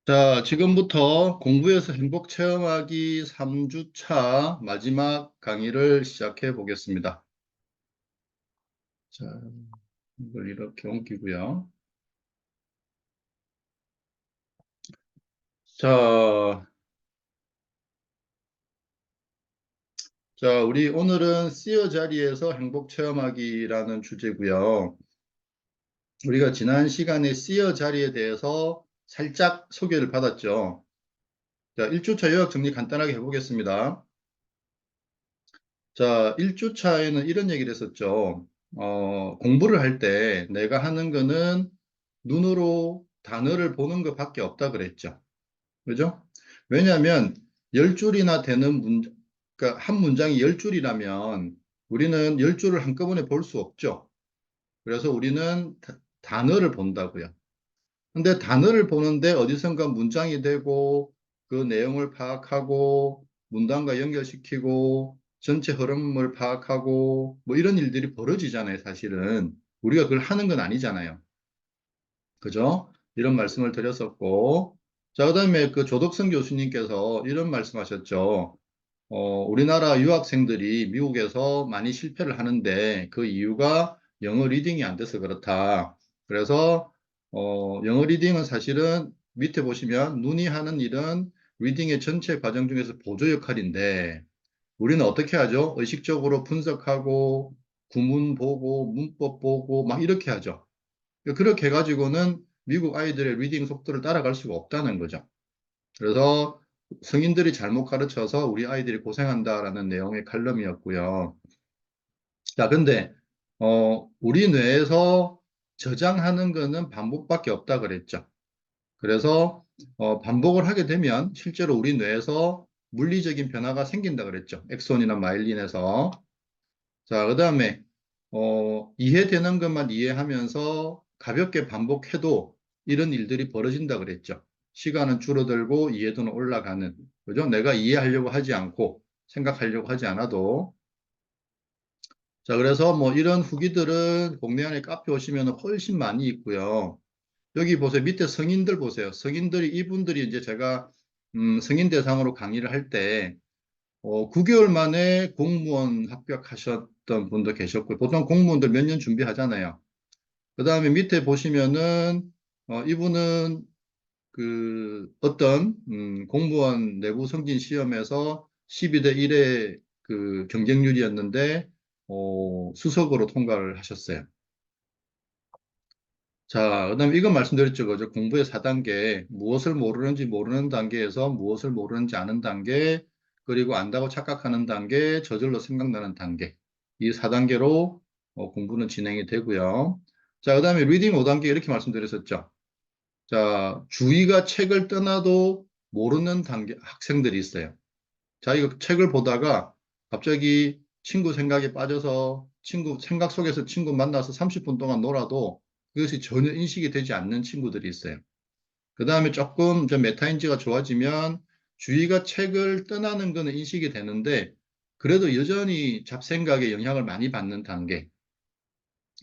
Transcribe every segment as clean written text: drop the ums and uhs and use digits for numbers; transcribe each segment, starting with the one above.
자, 지금부터 공부에서 행복 체험하기 3주차 마지막 강의를 시작해 보겠습니다. 자, 이걸 이렇게 옮기고요. 자, 우리 오늘은 쓰여 자리에서 행복 체험하기라는 주제고요. 우리가 지난 시간에 쓰여 자리에 대해서 살짝 소개를 받았죠. 자, 1주차 요약 정리 간단하게 해보겠습니다. 자, 1주차에는 이런 얘기를 했었죠. 공부를 할 때 내가 하는 거는 눈으로 단어를 보는 것밖에 없다 그랬죠. 그죠? 왜냐하면 10줄이나 되는 그러니까 한 문장이 10줄이라면 우리는 10줄을 한꺼번에 볼 수 없죠. 그래서 우리는 단어를 본다고요. 근데 단어를 보는데 어디선가 문장이 되고 그 내용을 파악하고 문단과 연결시키고 전체 흐름을 파악하고 뭐 이런 일들이 벌어지잖아요, 사실은. 우리가 그걸 하는 건 아니잖아요. 그죠? 이런 말씀을 드렸었고. 자, 그다음에 그 조덕선 교수님께서 이런 말씀하셨죠. 우리나라 유학생들이 미국에서 많이 실패를 하는데 그 이유가 영어 리딩이 안 돼서 그렇다. 그래서 영어 리딩은 사실은 밑에 보시면 눈이 하는 일은 리딩의 전체 과정 중에서 보조 역할인데 우리는 어떻게 하죠? 의식적으로 분석하고 구문 보고 문법 보고 막 이렇게 하죠. 그렇게 해가지고는 미국 아이들의 리딩 속도를 따라갈 수가 없다는 거죠. 그래서 성인들이 잘못 가르쳐서 우리 아이들이 고생한다라는 내용의 칼럼이었고요. 자, 근데 우리 뇌에서 저장하는 거는 반복밖에 없다 그랬죠. 그래서 반복을 하게 되면 실제로 우리 뇌에서 물리적인 변화가 생긴다 그랬죠. 엑손이나 마일린에서. 자, 그다음에 이해되는 것만 이해하면서 가볍게 반복해도 이런 일들이 벌어진다 그랬죠. 시간은 줄어들고 이해도는 올라가는. 그죠? 내가 이해하려고 하지 않고 생각하려고 하지 않아도. 자, 그래서 뭐 이런 후기들은 국내 안에 카페 오시면 훨씬 많이 있고요. 여기 보세요. 밑에 성인들 보세요. 성인들이, 이분들이 이제 제가 성인 대상으로 강의를 할 때 9개월 만에 공무원 합격하셨던 분도 계셨고, 보통 공무원들 몇 년 준비하잖아요. 그 다음에 밑에 보시면은, 이분은 그 어떤, 공무원 내부 승진 시험에서 12대 1의 그 경쟁률이었는데, 수석으로 통과를 하셨어요. 자, 그다음에 이건 말씀드렸죠. 그죠? 공부의 4단계, 무엇을 모르는지 모르는 단계에서 무엇을 모르는지 아는 단계, 그리고 안다고 착각하는 단계, 저절로 생각나는 단계. 이 4단계로 공부는 진행이 되고요. 자, 그다음에 리딩 5단계 이렇게 말씀드렸었죠. 자, 주의가 책을 떠나도 모르는 단계 학생들이 있어요. 자, 이거 책을 보다가 갑자기 친구 생각에 빠져서 친구 생각 속에서 친구 만나서 30분 동안 놀아도 그것이 전혀 인식이 되지 않는 친구들이 있어요. 그 다음에 조금 좀 메타인지가 좋아지면 주의가 책을 떠나는 것은 인식이 되는데 그래도 여전히 잡생각에 영향을 많이 받는 단계.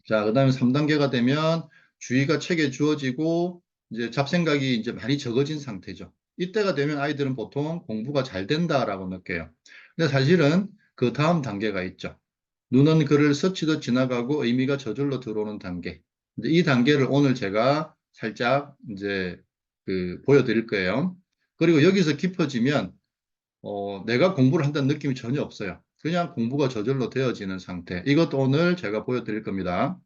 자, 그 다음에 3단계가 되면 주의가 책에 주어지고 이제 잡생각이 이제 많이 적어진 상태죠. 이때가 되면 아이들은 보통 공부가 잘 된다라고 느껴요. 근데 사실은 그 다음 단계가 있죠. 눈은 글을 스치듯 지나가고 의미가 저절로 들어오는 단계. 이제 이 단계를 오늘 제가 살짝 이제 그 보여드릴 거예요. 그리고 여기서 깊어지면 내가 공부를 한다는 느낌이 전혀 없어요. 그냥 공부가 저절로 되어지는 상태. 이것도 오늘 제가 보여드릴 겁니다.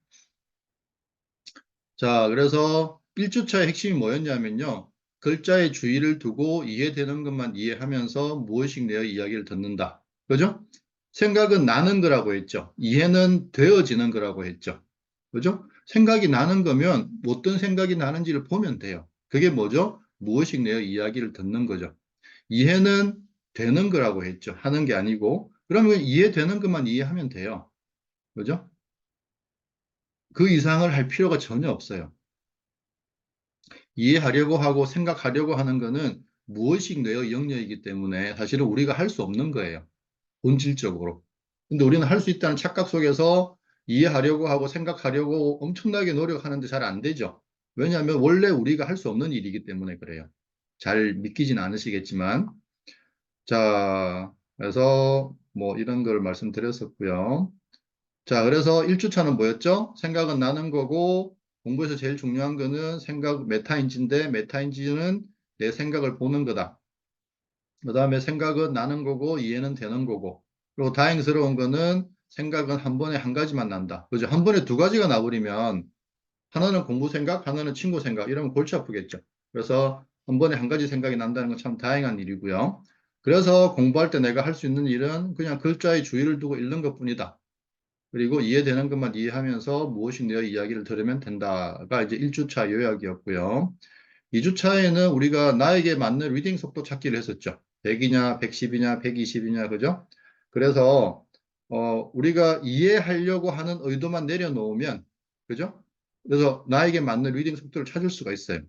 자, 그래서 1주차의 핵심이 뭐였냐면요. 글자에 주의를 두고 이해되는 것만 이해하면서 무엇씩 내어 이야기를 듣는다. 그죠? 생각은 나는 거라고 했죠. 이해는 되어지는 거라고 했죠. 그죠? 생각이 나는 거면 어떤 생각이 나는지를 보면 돼요. 그게 뭐죠? 무엇씩 내어 이야기를 듣는 거죠. 이해는 되는 거라고 했죠. 하는 게 아니고. 그러면 이해되는 것만 이해하면 돼요. 그죠? 그 이상을 할 필요가 전혀 없어요. 이해하려고 하고 생각하려고 하는 거는 무엇이 내의 영역이기 때문에 사실은 우리가 할 수 없는 거예요. 본질적으로. 근데 우리는 할 수 있다는 착각 속에서 이해하려고 하고 생각하려고 엄청나게 노력하는데 잘 안 되죠. 왜냐하면 원래 우리가 할 수 없는 일이기 때문에 그래요. 잘 믿기진 않으시겠지만. 자, 그래서 뭐 이런 걸 말씀드렸었고요. 자, 그래서 1주차는 뭐였죠? 생각은 나는 거고, 공부에서 제일 중요한 거는 생각, 메타인지인데, 메타인지는 내 생각을 보는 거다. 그 다음에 생각은 나는 거고, 이해는 되는 거고. 그리고 다행스러운 거는 생각은 한 번에 한 가지만 난다. 그죠? 한 번에 두 가지가 나버리면, 하나는 공부 생각, 하나는 친구 생각, 이러면 골치 아프겠죠. 그래서 한 번에 한 가지 생각이 난다는 건 참 다행한 일이고요. 그래서 공부할 때 내가 할 수 있는 일은 그냥 글자에 주의를 두고 읽는 것뿐이다. 그리고 이해되는 것만 이해하면서 무엇이 내 이야기를 들으면 된다가 이제 1주차 요약이었고요. 2주차에는 우리가 나에게 맞는 리딩 속도 찾기를 했었죠. 100이냐, 110이냐, 120이냐, 그죠? 그래서, 우리가 이해하려고 하는 의도만 내려놓으면, 그죠? 그래서 나에게 맞는 리딩 속도를 찾을 수가 있어요.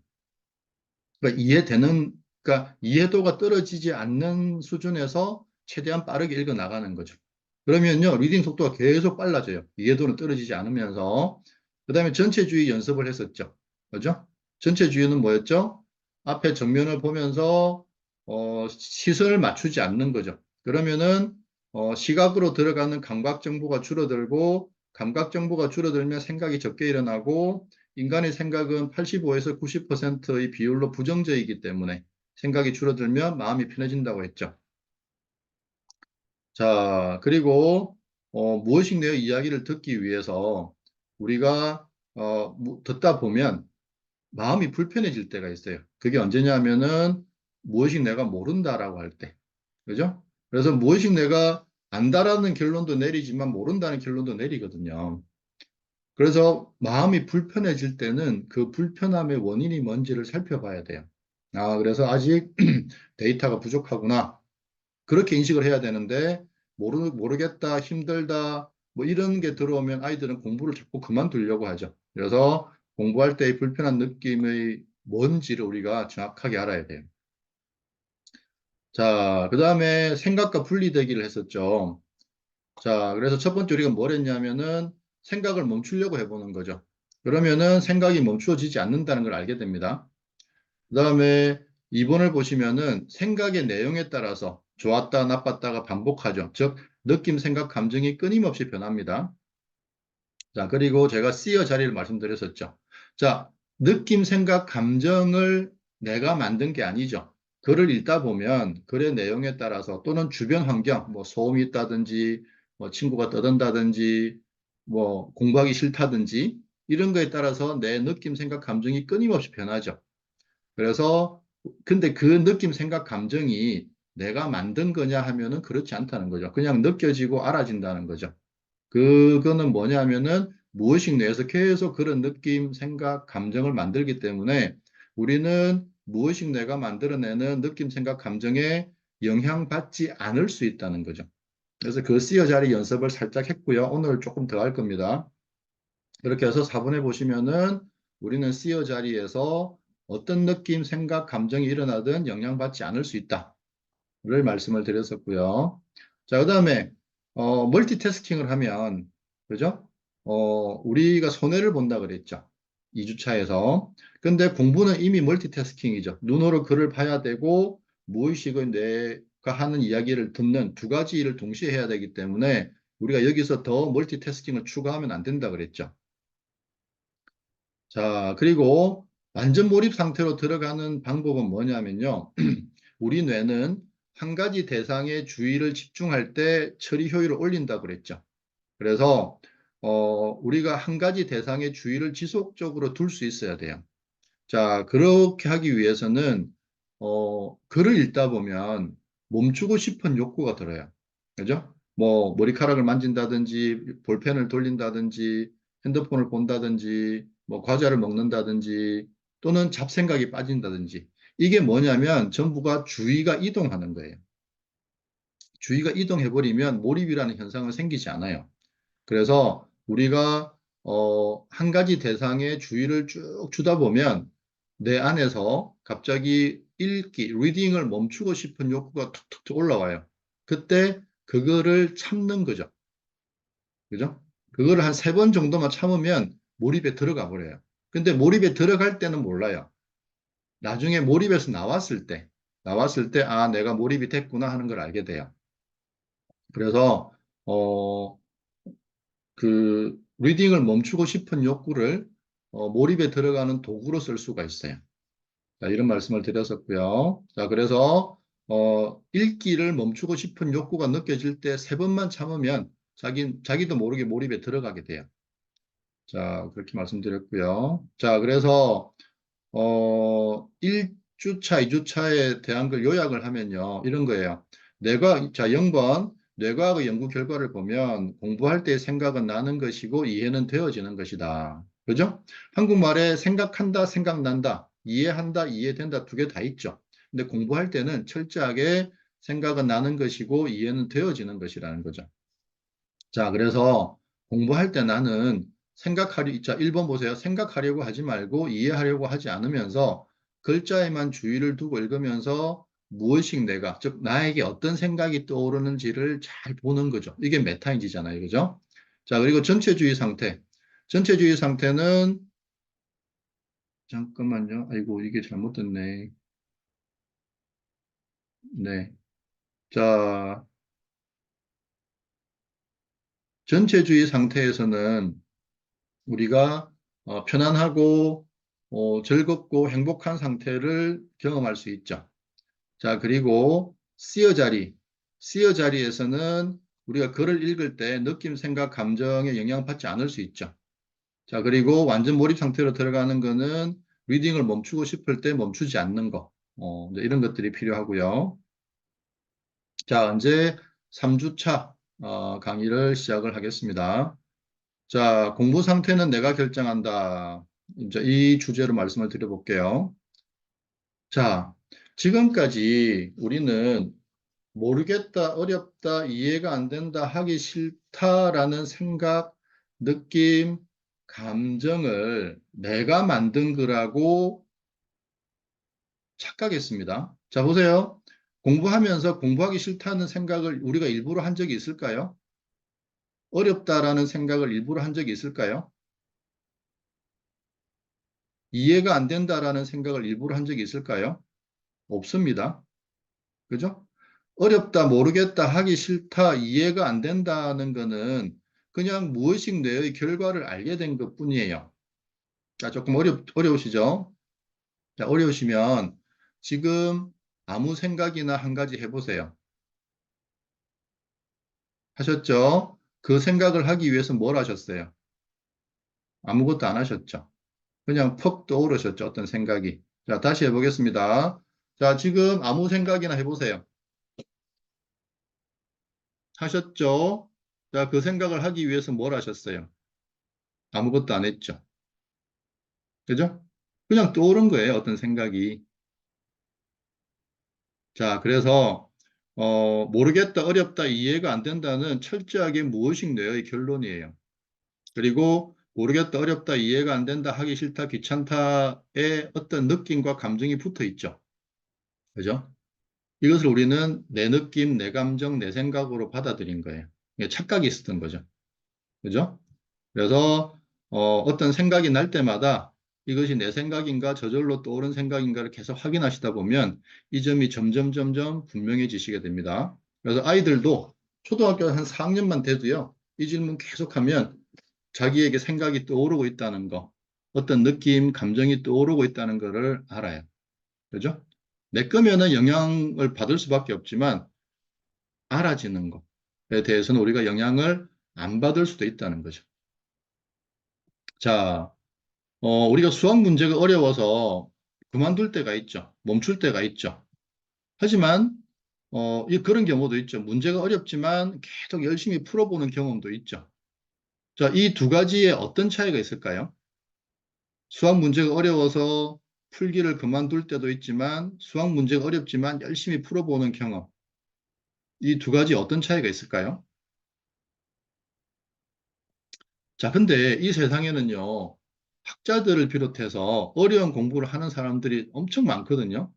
그러니까 그러니까 이해도가 떨어지지 않는 수준에서 최대한 빠르게 읽어 나가는 거죠. 그러면요, 리딩 속도가 계속 빨라져요. 이해도는 떨어지지 않으면서. 그 다음에 전체주의 연습을 했었죠. 그죠? 전체주의는 뭐였죠? 앞에 정면을 보면서, 시선을 맞추지 않는 거죠. 그러면은, 시각으로 들어가는 감각 정보가 줄어들고, 감각 정보가 줄어들면 생각이 적게 일어나고, 인간의 생각은 85에서 90%의 비율로 부정적이기 때문에 생각이 줄어들면 마음이 편해진다고 했죠. 자, 그리고 무엇인가 내 이야기를 듣기 위해서 우리가 듣다 보면 마음이 불편해질 때가 있어요. 그게 언제냐면은 무엇이 내가 모른다라고 할 때. 그죠? 그래서 무엇이 내가 안다라는 결론도 내리지만 모른다는 결론도 내리거든요. 그래서 마음이 불편해질 때는 그 불편함의 원인이 뭔지를 살펴봐야 돼요. 아, 그래서 아직 데이터가 부족하구나. 그렇게 인식을 해야 되는데, 모르겠다, 힘들다, 뭐 이런 게 들어오면 아이들은 공부를 자꾸 그만두려고 하죠. 그래서 공부할 때의 불편한 느낌의 뭔지를 우리가 정확하게 알아야 돼요. 자, 그 다음에 생각과 분리되기를 했었죠. 자, 그래서 첫 번째 우리가 뭘 했냐면은 생각을 멈추려고 해보는 거죠. 그러면은 생각이 멈추어지지 않는다는 걸 알게 됩니다. 그 다음에 2번을 보시면은 생각의 내용에 따라서 좋았다, 나빴다가 반복하죠. 즉, 느낌, 생각, 감정이 끊임없이 변합니다. 자, 그리고 제가 C어 자리를 말씀드렸었죠. 자, 느낌, 생각, 감정을 내가 만든 게 아니죠. 글을 읽다 보면 글의 내용에 따라서 또는 주변 환경, 뭐 소음이 있다든지, 뭐 친구가 떠든다든지, 뭐 공부하기 싫다든지, 이런 거에 따라서 내 느낌, 생각, 감정이 끊임없이 변하죠. 그래서, 근데 그 느낌, 생각, 감정이 내가 만든 거냐 하면은 그렇지 않다는 거죠. 그냥 느껴지고 알아진다는 거죠. 그거는 뭐냐면은 무의식 내에서 계속 그런 느낌, 생각, 감정을 만들기 때문에 우리는 무의식 내가 만들어내는 느낌, 생각, 감정에 영향받지 않을 수 있다는 거죠. 그래서 그 C어 자리 연습을 살짝 했고요. 오늘 조금 더 할 겁니다. 이렇게 해서 4번에 보시면은 우리는 C어 자리에서 어떤 느낌, 생각, 감정이 일어나든 영향받지 않을 수 있다를 말씀을 드렸었고요. 자, 그 다음에 멀티태스킹을 하면 그죠? 우리가 손해를 본다 그랬죠. 2주차에서. 근데 공부는 이미 멀티태스킹이죠. 눈으로 글을 봐야 되고 무의식의 내가 하는 이야기를 듣는 두 가지 일을 동시에 해야 되기 때문에 우리가 여기서 더 멀티태스킹을 추가하면 안 된다 그랬죠. 자, 그리고 완전 몰입 상태로 들어가는 방법은 뭐냐면요. 우리 뇌는 한 가지 대상에 주의를 집중할 때 처리 효율을 올린다고 그랬죠. 그래서 우리가 한 가지 대상에 주의를 지속적으로 둘 수 있어야 돼요. 자, 그렇게 하기 위해서는 글을 읽다 보면 멈추고 싶은 욕구가 들어요. 그죠? 뭐 머리카락을 만진다든지 볼펜을 돌린다든지 핸드폰을 본다든지 뭐 과자를 먹는다든지 또는 잡생각이 빠진다든지 이게 뭐냐면 전부가 주의가 이동하는 거예요. 주의가 이동해버리면 몰입이라는 현상은 생기지 않아요. 그래서 우리가 한 가지 대상에 주의를 쭉 주다 보면 내 안에서 갑자기 읽기, 리딩을 멈추고 싶은 욕구가 툭툭 올라와요. 그때 그거를 참는 거죠. 그죠? 그거를 한 3번 정도만 참으면 몰입에 들어가 버려요. 근데 몰입에 들어갈 때는 몰라요. 나중에 몰입해서 나왔을 때, 아, 내가 몰입이 됐구나 하는 걸 알게 돼요. 그래서, 어, 리딩을 멈추고 싶은 욕구를 몰입에 들어가는 도구로 쓸 수가 있어요. 자, 이런 말씀을 드렸었고요. 자, 그래서, 읽기를 멈추고 싶은 욕구가 느껴질 때 세 번만 참으면 자기도 모르게 몰입에 들어가게 돼요. 자, 그렇게 말씀드렸고요. 자, 그래서, 1주차, 2주차에 대한 걸 요약을 하면요. 이런 거예요. 자, 0번. 뇌과학의 연구 결과를 보면 공부할 때 생각은 나는 것이고 이해는 되어지는 것이다. 그죠? 한국말에 생각한다, 생각난다, 이해한다, 이해된다 두 개 다 있죠. 근데 공부할 때는 철저하게 생각은 나는 것이고 이해는 되어지는 것이라는 거죠. 자, 그래서 공부할 때 나는 자, 1번 보세요. 생각하려고 하지 말고 이해하려고 하지 않으면서 글자에만 주의를 두고 읽으면서 무엇이 내가, 즉, 나에게 어떤 생각이 떠오르는지를 잘 보는 거죠. 이게 메타인지잖아요. 그죠? 자, 그리고 전체주의 상태. 전체주의 상태는, 잠깐만요. 아이고, 이게 잘못됐네. 네. 자, 전체주의 상태에서는 우리가 편안하고 즐겁고 행복한 상태를 경험할 수 있죠. 자, 그리고 시어 자리에서는 우리가 글을 읽을 때 느낌, 생각, 감정에 영향받지 않을 수 있죠. 자, 그리고 완전 몰입 상태로 들어가는 거는 리딩을 멈추고 싶을 때 멈추지 않는 거. 이제 이런 것들이 필요하고요. 자, 이제 3주차 강의를 시작을 하겠습니다. 자, 공부 상태는 내가 결정한다. 이제 이 주제로 말씀을 드려볼게요. 자, 지금까지 우리는 모르겠다, 어렵다, 이해가 안 된다, 하기 싫다라는 생각, 느낌, 감정을 내가 만든 거라고 착각했습니다. 자, 보세요. 공부하면서 공부하기 싫다는 생각을 우리가 일부러 한 적이 있을까요? 어렵다라는 생각을 일부러 한 적이 있을까요? 이해가 안 된다라는 생각을 일부러 한 적이 있을까요? 없습니다. 그죠? 어렵다, 모르겠다, 하기 싫다, 이해가 안 된다는 거는 그냥 무의식 뇌의 결과를 알게 된 것뿐이에요. 자, 조금 어려우시죠? 자, 어려우시면 지금 아무 생각이나 한 가지 해보세요. 하셨죠? 그 생각을 하기 위해서 뭘 하셨어요? 아무것도 안 하셨죠? 그냥 퍽 떠오르셨죠? 어떤 생각이. 자, 다시 해보겠습니다. 자, 지금 아무 생각이나 해보세요. 하셨죠? 자, 그 생각을 하기 위해서 뭘 하셨어요? 아무것도 안 했죠. 그죠? 그냥 떠오른 거예요, 어떤 생각이. 자, 그래서, 모르겠다, 어렵다, 이해가 안 된다는 철저하게 무의식 뇌의 결론이에요. 그리고 모르겠다, 어렵다, 이해가 안 된다, 하기 싫다, 귀찮다의 어떤 느낌과 감정이 붙어 있죠. 그죠? 이것을 우리는 내 느낌, 내 감정, 내 생각으로 받아들인 거예요. 이게 착각이 있었던 거죠. 그죠? 그래서 떤 생각이 날 때마다 이것이 내 생각인가 저절로 떠오른 생각인가를 계속 확인하시다 보면 이 점이 점점 점점 분명해지시게 됩니다. 그래서 아이들도 초등학교 한 4학년만 돼도요. 이 질문 계속하면 자기에게 생각이 떠오르고 있다는 거, 어떤 느낌, 감정이 떠오르고 있다는 거를 알아요. 그죠? 내 거면은 영향을 받을 수밖에 없지만 알아지는 것에 대해서는 우리가 영향을 안 받을 수도 있다는 거죠. 자, 우리가 수학 문제가 어려워서 그만둘 때가 있죠. 멈출 때가 있죠. 하지만, 그런 경우도 있죠. 문제가 어렵지만 계속 열심히 풀어보는 경험도 있죠. 자, 이 두 가지에 어떤 차이가 있을까요? 수학 문제가 어려워서 풀기를 그만둘 때도 있지만, 수학 문제가 어렵지만 열심히 풀어보는 경험. 이 두 가지 어떤 차이가 있을까요? 자, 근데 이 세상에는요, 학자들을 비롯해서 어려운 공부를 하는 사람들이 엄청 많거든요.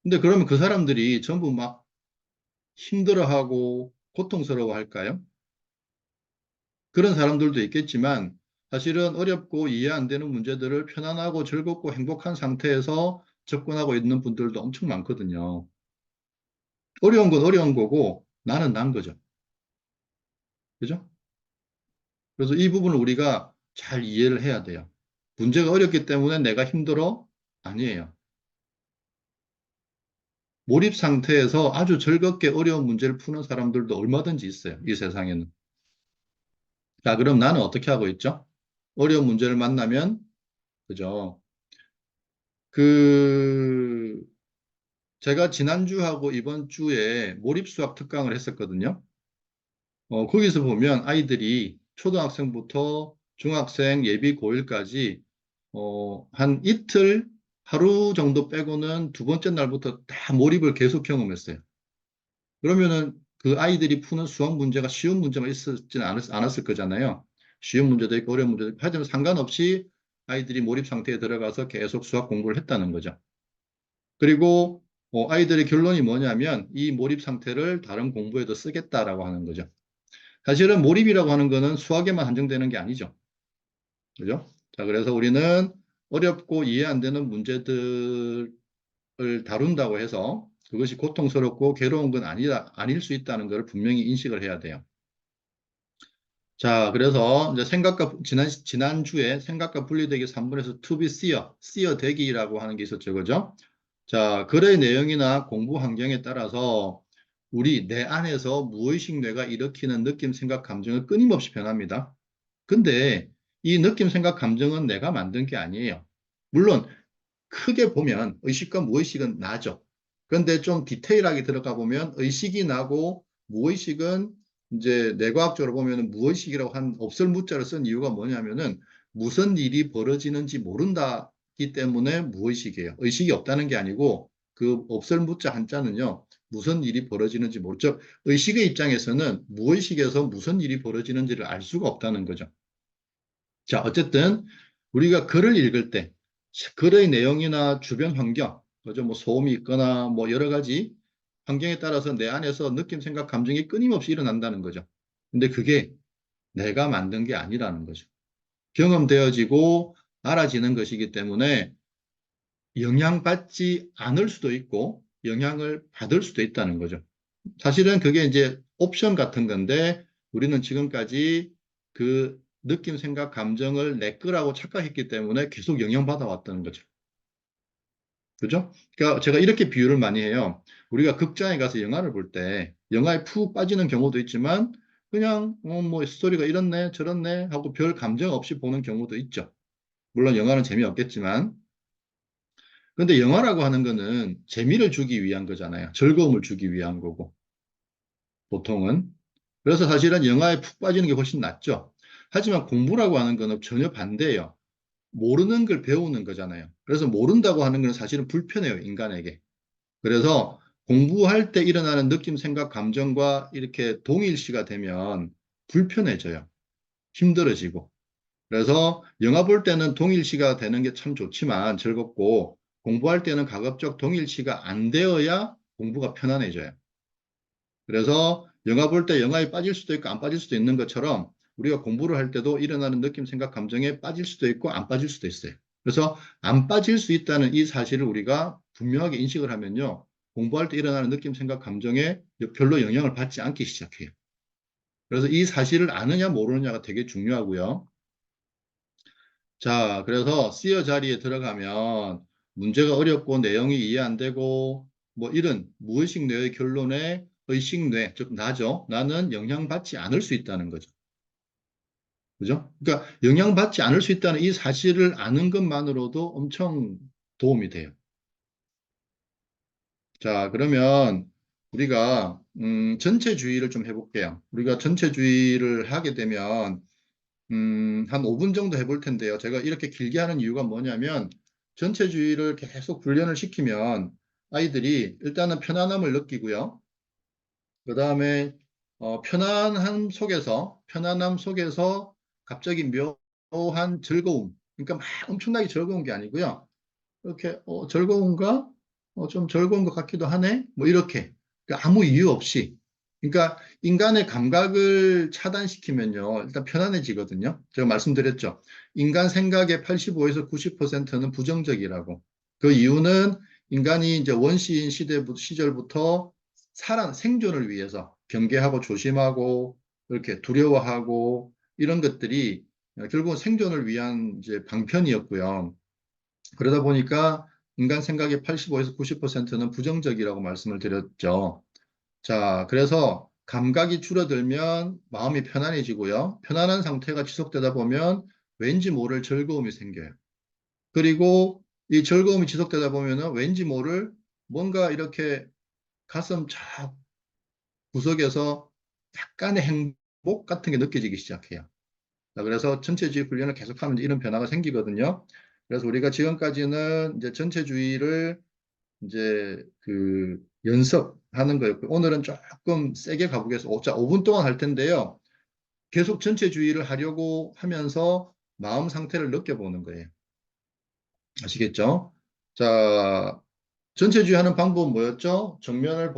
근데 그러면 그 사람들이 전부 막 힘들어하고 고통스러워 할까요? 그런 사람들도 있겠지만 사실은 어렵고 이해 안 되는 문제들을 편안하고 즐겁고 행복한 상태에서 접근하고 있는 분들도 엄청 많거든요. 어려운 건 어려운 거고 나는 난 거죠. 그죠? 그래서 이 부분을 우리가 잘 이해를 해야 돼요. 문제가 어렵기 때문에 내가 힘들어? 아니에요. 몰입 상태에서 아주 즐겁게 어려운 문제를 푸는 사람들도 얼마든지 있어요. 이 세상에는. 자, 그럼 나는 어떻게 하고 있죠? 어려운 문제를 만나면, 그죠? 그, 제가 지난주하고 이번 주에 몰입 수학 특강을 했었거든요. 거기서 보면 아이들이 초등학생부터 중학생 예비 고1까지 한 이틀, 하루 정도 빼고는 두 번째 날부터 다 몰입을 계속 경험했어요. 그러면은 그 아이들이 푸는 수학 문제가 쉬운 문제만 있었지는 않았을 거잖아요. 쉬운 문제도 있고 어려운 문제도 있고 하여튼 상관없이 아이들이 몰입 상태에 들어가서 계속 수학 공부를 했다는 거죠. 그리고 아이들의 결론이 뭐냐면 이 몰입 상태를 다른 공부에도 쓰겠다라고 하는 거죠. 사실은 몰입이라고 하는 거는 수학에만 한정되는 게 아니죠. 그죠? 자, 그래서 우리는 어렵고 이해 안 되는 문제들을 다룬다고 해서 그것이 고통스럽고 괴로운 건 아닐 수 있다는 걸 분명히 인식을 해야 돼요. 자, 그래서 이제 지난주에 생각과 분리되기 3분에서 to be seer 되기라고 하는 게 있었죠. 그죠? 자, 글의 내용이나 공부 환경에 따라서 우리 내 안에서 무의식 뇌가 일으키는 느낌, 생각, 감정은 끊임없이 변합니다. 근데 이 느낌, 생각, 감정은 내가 만든 게 아니에요. 물론 크게 보면 의식과 무의식은 나죠. 그런데 좀 디테일하게 들어가 보면 의식이 나고 무의식은 이제 뇌과학적으로 보면 무의식이라고 한 없을 무자를 쓴 이유가 뭐냐면은 무슨 일이 벌어지는지 모른다기 때문에 무의식이에요. 의식이 없다는 게 아니고 그 없을 무자 한자는요. 무슨 일이 벌어지는지 모르죠. 의식의 입장에서는 무의식에서 무슨 일이 벌어지는지를 알 수가 없다는 거죠. 자, 어쨌든 우리가 글을 읽을 때 글의 내용이나 주변 환경, 그죠? 뭐 소음이 있거나 뭐 여러 가지 환경에 따라서 내 안에서 느낌, 생각, 감정이 끊임없이 일어난다는 거죠. 근데 그게 내가 만든 게 아니라는 거죠. 경험되어지고 알아지는 것이기 때문에 영향받지 않을 수도 있고 영향을 받을 수도 있다는 거죠. 사실은 그게 이제 옵션 같은 건데 우리는 지금까지 그 느낌, 생각, 감정을 내 거라고 착각했기 때문에 계속 영향받아 왔다는 거죠. 그죠? 그러니까 제가 이렇게 비유를 많이 해요. 우리가 극장에 가서 영화를 볼 때 영화에 푹 빠지는 경우도 있지만 그냥 뭐 스토리가 이렇네 저렇네 하고 별 감정 없이 보는 경우도 있죠. 물론 영화는 재미없겠지만 근데 영화라고 하는 거는 재미를 주기 위한 거잖아요. 즐거움을 주기 위한 거고 보통은. 그래서 사실은 영화에 푹 빠지는 게 훨씬 낫죠. 하지만 공부라고 하는 거는 전혀 반대예요. 모르는 걸 배우는 거잖아요. 그래서 모른다고 하는 건 사실은 불편해요, 인간에게. 그래서 공부할 때 일어나는 느낌, 생각, 감정과 이렇게 동일시가 되면 불편해져요. 힘들어지고. 그래서 영화 볼 때는 동일시가 되는 게 참 좋지만 즐겁고 공부할 때는 가급적 동일시가 안 되어야 공부가 편안해져요. 그래서 영화 볼 때 영화에 빠질 수도 있고 안 빠질 수도 있는 것처럼 우리가 공부를 할 때도 일어나는 느낌, 생각, 감정에 빠질 수도 있고 안 빠질 수도 있어요. 그래서 안 빠질 수 있다는 이 사실을 우리가 분명하게 인식을 하면요. 공부할 때 일어나는 느낌, 생각, 감정에 별로 영향을 받지 않기 시작해요. 그래서 이 사실을 아느냐 모르느냐가 되게 중요하고요. 자, 그래서 C어 자리에 들어가면 문제가 어렵고 내용이 이해 안 되고 뭐 이런 무의식 뇌의 결론에 의식 뇌, 즉 나죠. 나는 영향받지 않을 수 있다는 거죠. 그죠? 그러니까 영향받지 않을 수 있다는 이 사실을 아는 것만으로도 엄청 도움이 돼요. 자, 그러면 우리가 전체주의를 좀 해볼게요. 우리가 전체주의를 하게 되면 한 5분 정도 해볼 텐데요. 제가 이렇게 길게 하는 이유가 뭐냐면 전체주의를 계속 훈련을 시키면 아이들이 일단은 편안함을 느끼고요. 그 다음에 편안함 속에서 갑자기 묘한 즐거움. 그러니까 막 엄청나게 즐거운 게 아니고요. 이렇게 즐거운가? 좀 즐거운 것 같기도 하네? 뭐 이렇게. 그러니까 아무 이유 없이. 그러니까 인간의 감각을 차단시키면요. 일단 편안해지거든요. 제가 말씀드렸죠. 인간 생각의 85에서 90%는 부정적이라고. 그 이유는 인간이 이제 원시인 시절부터 생존을 위해서 경계하고 조심하고 이렇게 두려워하고 이런 것들이 결국은 생존을 위한 이제 방편이었고요. 그러다 보니까 인간 생각의 85에서 90%는 부정적이라고 말씀을 드렸죠. 자, 그래서 감각이 줄어들면 마음이 편안해지고요. 편안한 상태가 지속되다 보면 왠지 모를 즐거움이 생겨요. 그리고 이 즐거움이 지속되다 보면은 왠지 모를 뭔가 이렇게 가슴 쫙 구석에서 약간의 행복 같은 게 느껴지기 시작해요. 자, 그래서 전체주의 훈련을 계속하면 이런 변화가 생기거든요. 그래서 우리가 지금까지는 이제 전체주의를 이제 그 연습하는 거였고 오늘은 조금 세게 가보겠습니다. 자, 5분 동안 할 텐데요. 계속 전체주의를 하려고 하면서 마음 상태를 느껴보는 거예요. 아시겠죠? 자, 전체주의 하는 방법은 뭐였죠? 정면을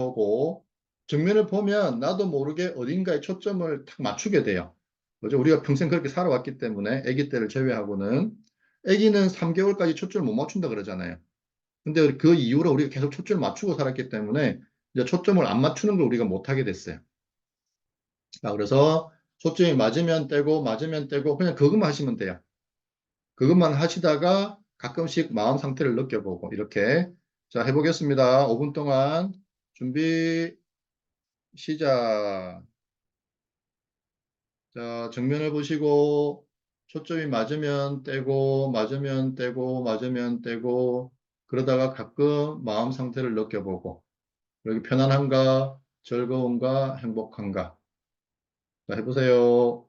보면 나도 모르게 어딘가에 초점을 탁 맞추게 돼요. 그죠? 우리가 평생 그렇게 살아왔기 때문에 아기 때를 제외하고는 아기는 3개월까지 초점을 못 맞춘다 그러잖아요. 근데 그 이후로 우리가 계속 초점을 맞추고 살았기 때문에 이제 초점을 안 맞추는 걸 우리가 못하게 됐어요. 자, 그래서 초점이 맞으면 떼고 그냥 그것만 하시면 돼요. 그것만 하시다가 가끔씩 마음 상태를 느껴보고 이렇게 자 해보겠습니다. 5분 동안 준비 시작. 자 정면을 보시고 초점이 맞으면 떼고 그러다가 가끔 마음 상태를 느껴보고 여기 편안한가 즐거운가 행복한가 자 해보세요.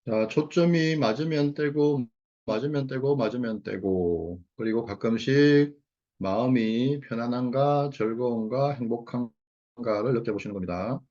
자, 초점이 맞으면 떼고, 그리고 가끔씩 마음이 편안한가, 즐거운가, 행복한가를 느껴보시는 겁니다.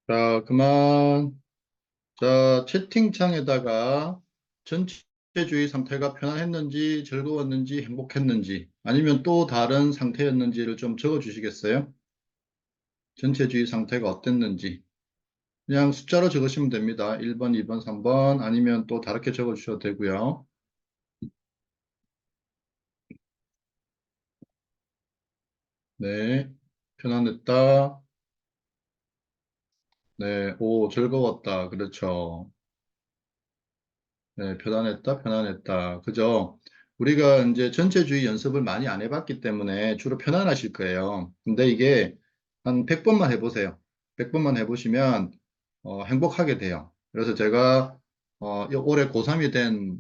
자, 그만. 자, 채팅창에다가 전체주의 상태가 편안했는지, 즐거웠는지, 행복했는지, 아니면 또 다른 상태였는지를 좀 적어 주시겠어요? 전체주의 상태가 어땠는지. 그냥 숫자로 적으시면 됩니다. 1번, 2번, 3번, 아니면 또 다르게 적어 주셔도 되고요. 네, 편안했다. 네, 오, 즐거웠다. 그렇죠. 네, 편안했다, 편안했다. 그죠? 우리가 이제 전체주의 연습을 많이 안 해봤기 때문에 주로 편안하실 거예요. 근데 이게 한 100번만 해보세요. 100번만 해보시면 행복하게 돼요. 그래서 제가 올해 고3이 된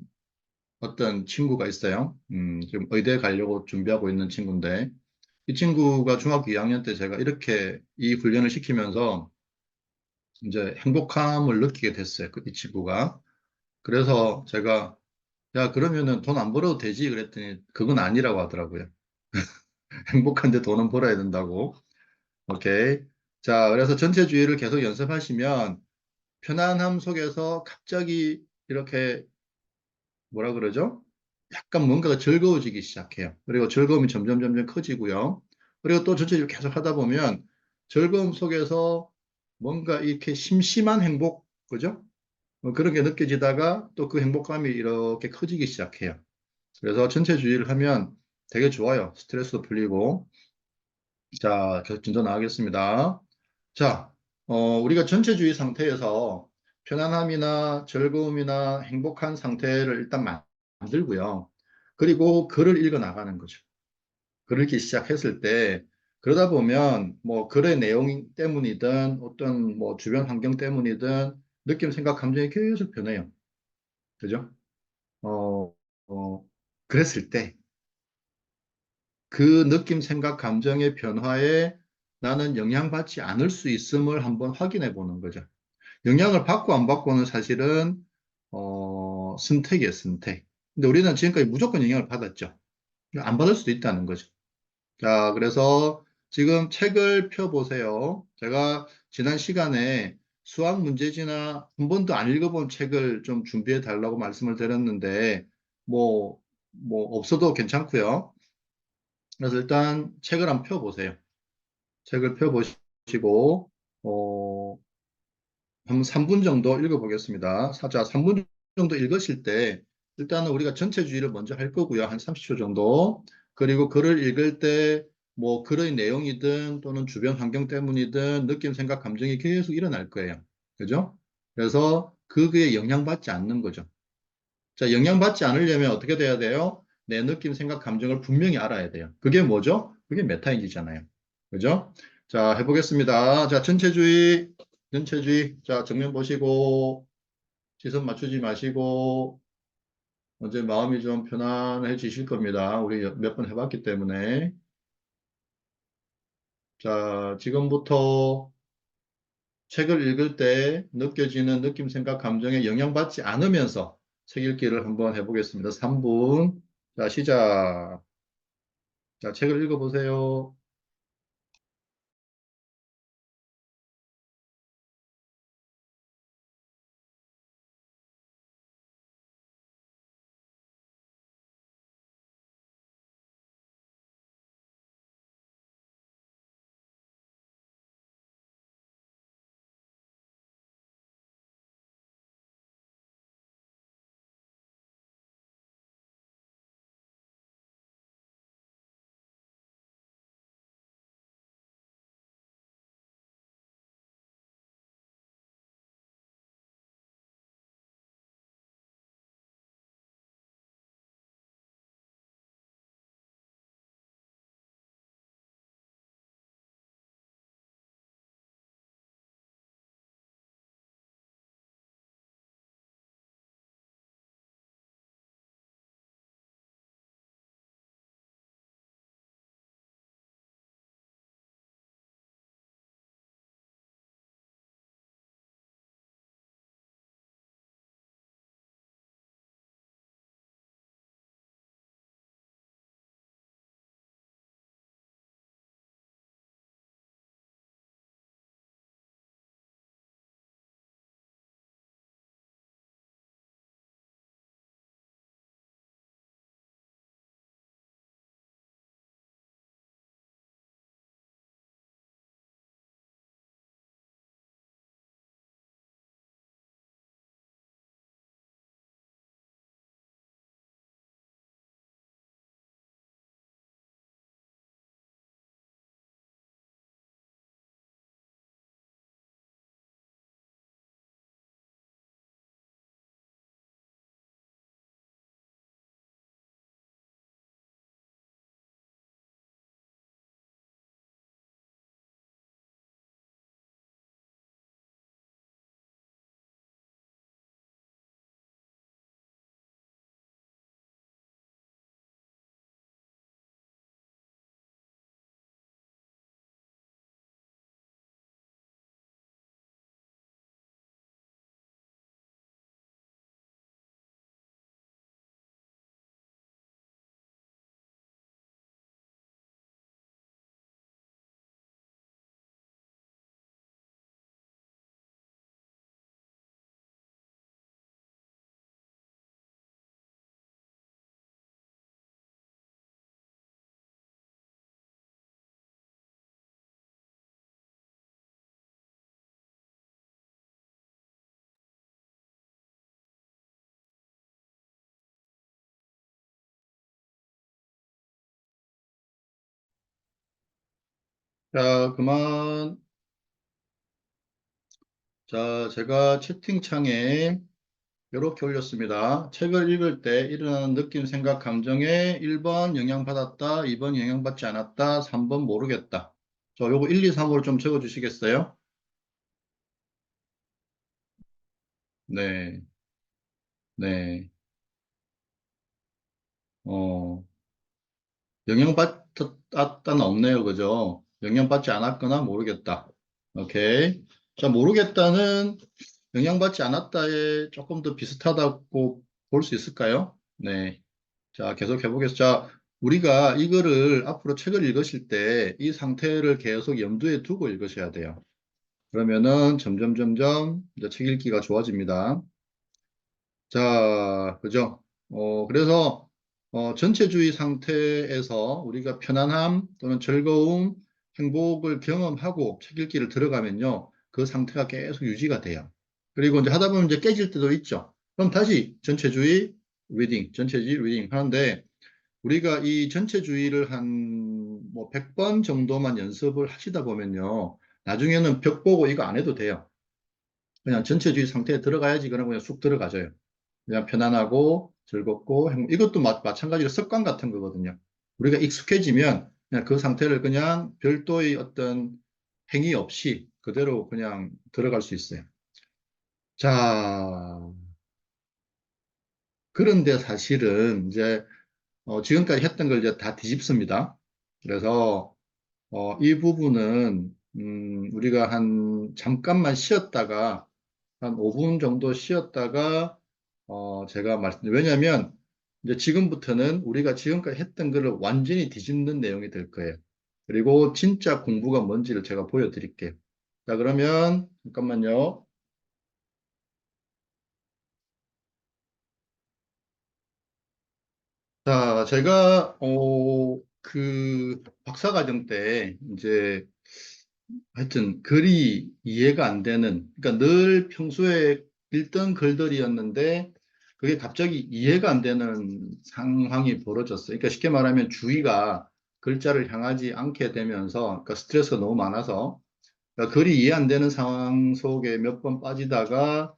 어떤 친구가 있어요. 지금 의대 가려고 준비하고 있는 친구인데 이 친구가 중학교 2학년 때 제가 이렇게 이 훈련을 시키면서 이제 행복함을 느끼게 됐어요. 이 친구가. 그래서 제가 야, 그러면은 돈 안 벌어도 되지? 그랬더니 그건 아니라고 하더라고요. 행복한데 돈은 벌어야 된다고. 오케이. 자, 그래서 전체주의를 계속 연습하시면 편안함 속에서 갑자기 이렇게 뭐라 그러죠? 약간 뭔가가 즐거워지기 시작해요. 그리고 즐거움이 점점 점점 커지고요. 그리고 또 전체적으로 계속 하다 보면 즐거움 속에서 뭔가 이렇게 심심한 행복, 그죠? 그런 게 느껴지다가 또 그 행복감이 이렇게 커지기 시작해요. 그래서 전체주의를 하면 되게 좋아요. 스트레스도 풀리고. 자, 계속 진도 나가겠습니다. 자, 우리가 전체주의 상태에서 편안함이나 즐거움이나 행복한 상태를 일단 만들고요. 그리고 글을 읽어 나가는 거죠. 글을 읽기 시작했을 때, 그러다 보면 뭐 글의 내용 때문이든 어떤 뭐 주변 환경 때문이든 느낌, 생각, 감정이 계속 변해요. 그죠? 어, 그랬을 때, 그 느낌, 생각, 감정의 변화에 나는 영향받지 않을 수 있음을 한번 확인해 보는 거죠. 영향을 받고 안 받고는 사실은 선택이에요, 선택. 근데 우리는 지금까지 무조건 영향을 받았죠. 안 받을 수도 있다는 거죠. 자, 그래서 지금 책을 펴보세요. 제가 지난 시간에 수학 문제지나 한 번도 안 읽어본 책을 좀 준비해 달라고 말씀을 드렸는데, 뭐, 뭐, 없어도 괜찮고요. 그래서 일단 책을 한번 펴보세요. 책을 펴보시고, 어, 한 3분 정도 읽어보겠습니다. 자, 3분 정도 읽으실 때, 일단은 우리가 전체주의를 먼저 할 거고요. 한 30초 정도. 그리고 글을 읽을 때, 뭐, 글의 내용이든 또는 주변 환경 때문이든 느낌, 생각, 감정이 계속 일어날 거예요. 그죠? 그래서 그게 영향받지 않는 거죠. 자, 영향받지 않으려면 어떻게 돼야 돼요? 내 느낌, 생각, 감정을 분명히 알아야 돼요. 그게 뭐죠? 그게 메타인지잖아요. 그죠? 자, 해보겠습니다. 자, 전체주의, 전체주의. 자, 정면 보시고, 시선 맞추지 마시고, 이제 마음이 좀 편안해지실 겁니다. 우리 몇 번 해봤기 때문에. 자, 지금부터 책을 읽을 때 느껴지는 느낌, 생각, 감정에 영향받지 않으면서 책 읽기를 한번 해보겠습니다. 3분. 자, 시작. 자, 책을 읽어보세요. 자, 그만. 자, 제가 채팅창에 이렇게 올렸습니다. 책을 읽을 때 일어나는 느낌, 생각, 감정에 1번 영향받았다, 2번 영향받지 않았다, 3번 모르겠다. 저 요거 1, 2, 3으로 좀 적어 주시겠어요? 네, 네. 어, 영향받았다는 없네요. 그죠? 영향받지 않았거나 모르겠다. 오케이. 자, 모르겠다는 영향받지 않았다에 조금 더 비슷하다고 볼 수 있을까요? 네. 자, 계속 해보겠습니다. 자, 우리가 이거를 앞으로 책을 읽으실 때 이 상태를 계속 염두에 두고 읽으셔야 돼요. 그러면은 점점 이제 책 읽기가 좋아집니다. 자, 그죠? 그래서 전체주의 상태에서 우리가 편안함 또는 즐거움, 행복을 경험하고 책 읽기를 들어가면요. 그 상태가 계속 유지가 돼요. 그리고 이제 하다 보면 이제 깨질 때도 있죠. 그럼 다시 전체주의 리딩, 전체주의 리딩 하는데 우리가 이 전체주의를 한 뭐 100번 정도만 연습을 하시다 보면요. 나중에는 벽 보고 이거 안 해도 돼요. 그냥 전체주의 상태에 들어가야지 그러면 그냥 쑥 들어가져요. 그냥 편안하고 즐겁고 이것도 마찬가지로 습관 같은 거거든요. 우리가 익숙해지면 그냥 그 상태를 그냥 별도의 어떤 행위 없이 그대로 그냥 들어갈 수 있어요. 자, 그런데 사실은 이제 지금까지 했던 걸 이제 다 뒤집습니다. 그래서 이 부분은 우리가 한 잠깐만 쉬었다가 한 5분 정도 쉬었다가 제가 왜냐하면 이제 지금부터는 우리가 지금까지 했던 거를 완전히 뒤집는 내용이 될 거예요. 그리고 진짜 공부가 뭔지를 제가 보여드릴게요. 자, 그러면 잠깐만요. 자, 제가 그 박사과정 때 이제 하여튼 글이 이해가 안 되는, 그러니까 늘 평소에 읽던 글들이었는데 그게 갑자기 이해가 안 되는 상황이 벌어졌어요. 그러니까 쉽게 말하면 주의가 글자를 향하지 않게 되면서 그러니까 스트레스가 너무 많아서 그러니까 글이 이해 안 되는 상황 속에 몇 번 빠지다가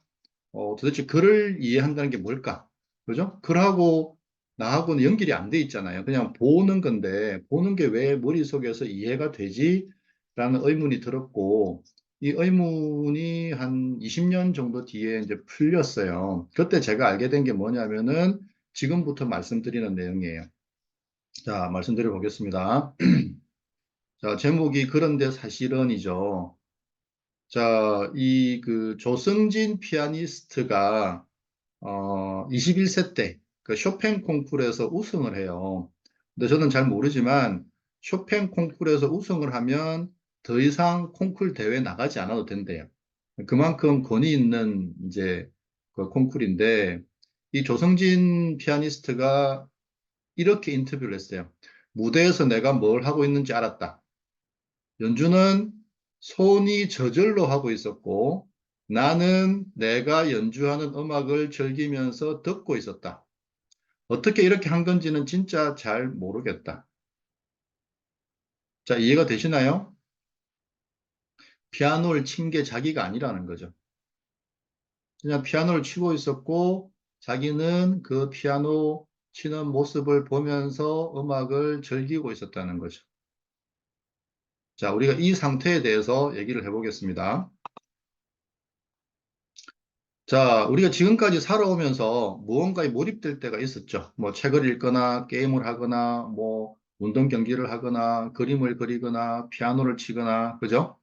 도대체 글을 이해한다는 게 뭘까? 그죠? 글하고 나하고는 연결이 안 돼 있잖아요. 그냥 보는 건데, 보는 게 왜 머릿속에서 이해가 되지? 라는 의문이 들었고, 이 의문이 한 20년 정도 뒤에 이제 풀렸어요. 그때 제가 알게 된 게 뭐냐면은 지금부터 말씀드리는 내용이에요. 자, 말씀드려 보겠습니다. 자, 제목이 그런데 사실은이죠. 자, 이 그 조승진 피아니스트가 21세 때 그 쇼팽 콩쿠르에서 우승을 해요. 근데 저는 잘 모르지만 쇼팽 콩쿠르에서 우승을 하면 더 이상 콩쿠르 대회 나가지 않아도 된대요. 그만큼 권위 있는 이제 그 콩쿠르인데 이 조성진 피아니스트가 이렇게 인터뷰를 했어요. 무대에서 내가 뭘 하고 있는지 알았다. 연주는 손이 저절로 하고 있었고 나는 내가 연주하는 음악을 즐기면서 듣고 있었다. 어떻게 이렇게 한 건지는 진짜 잘 모르겠다. 자, 이해가 되시나요? 피아노를 친 게 자기가 아니라는 거죠. 그냥 피아노를 치고 있었고 자기는 그 피아노 치는 모습을 보면서 음악을 즐기고 있었다는 거죠. 자, 우리가 이 상태에 대해서 얘기를 해보겠습니다. 자, 우리가 지금까지 살아오면서 무언가에 몰입될 때가 있었죠. 뭐 책을 읽거나 게임을 하거나 뭐 운동 경기를 하거나 그림을 그리거나 피아노를 치거나 그죠?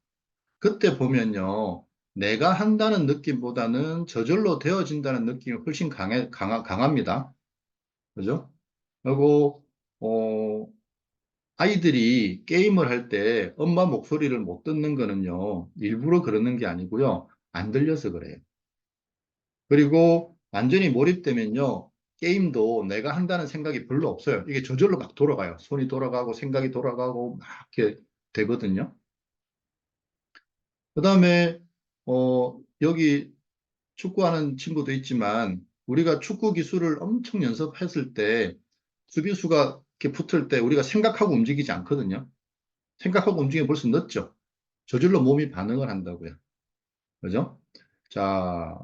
그때 보면요. 내가 한다는 느낌보다는 저절로 되어진다는 느낌이 훨씬 강합니다. 그죠? 그리고 아이들이 게임을 할 때 엄마 목소리를 못 듣는 거는요. 일부러 그러는 게 아니고요. 안 들려서 그래요. 그리고 완전히 몰입되면요. 게임도 내가 한다는 생각이 별로 없어요. 이게 저절로 막 돌아가요. 손이 돌아가고 생각이 돌아가고 막 이렇게 되거든요. 그다음에 여기 축구하는 친구도 있지만 우리가 축구 기술을 엄청 연습했을 때 수비수가 이렇게 붙을 때 우리가 생각하고 움직이지 않거든요. 생각하고 움직이면 벌써 늦죠. 저절로 몸이 반응을 한다고요. 그죠? 자,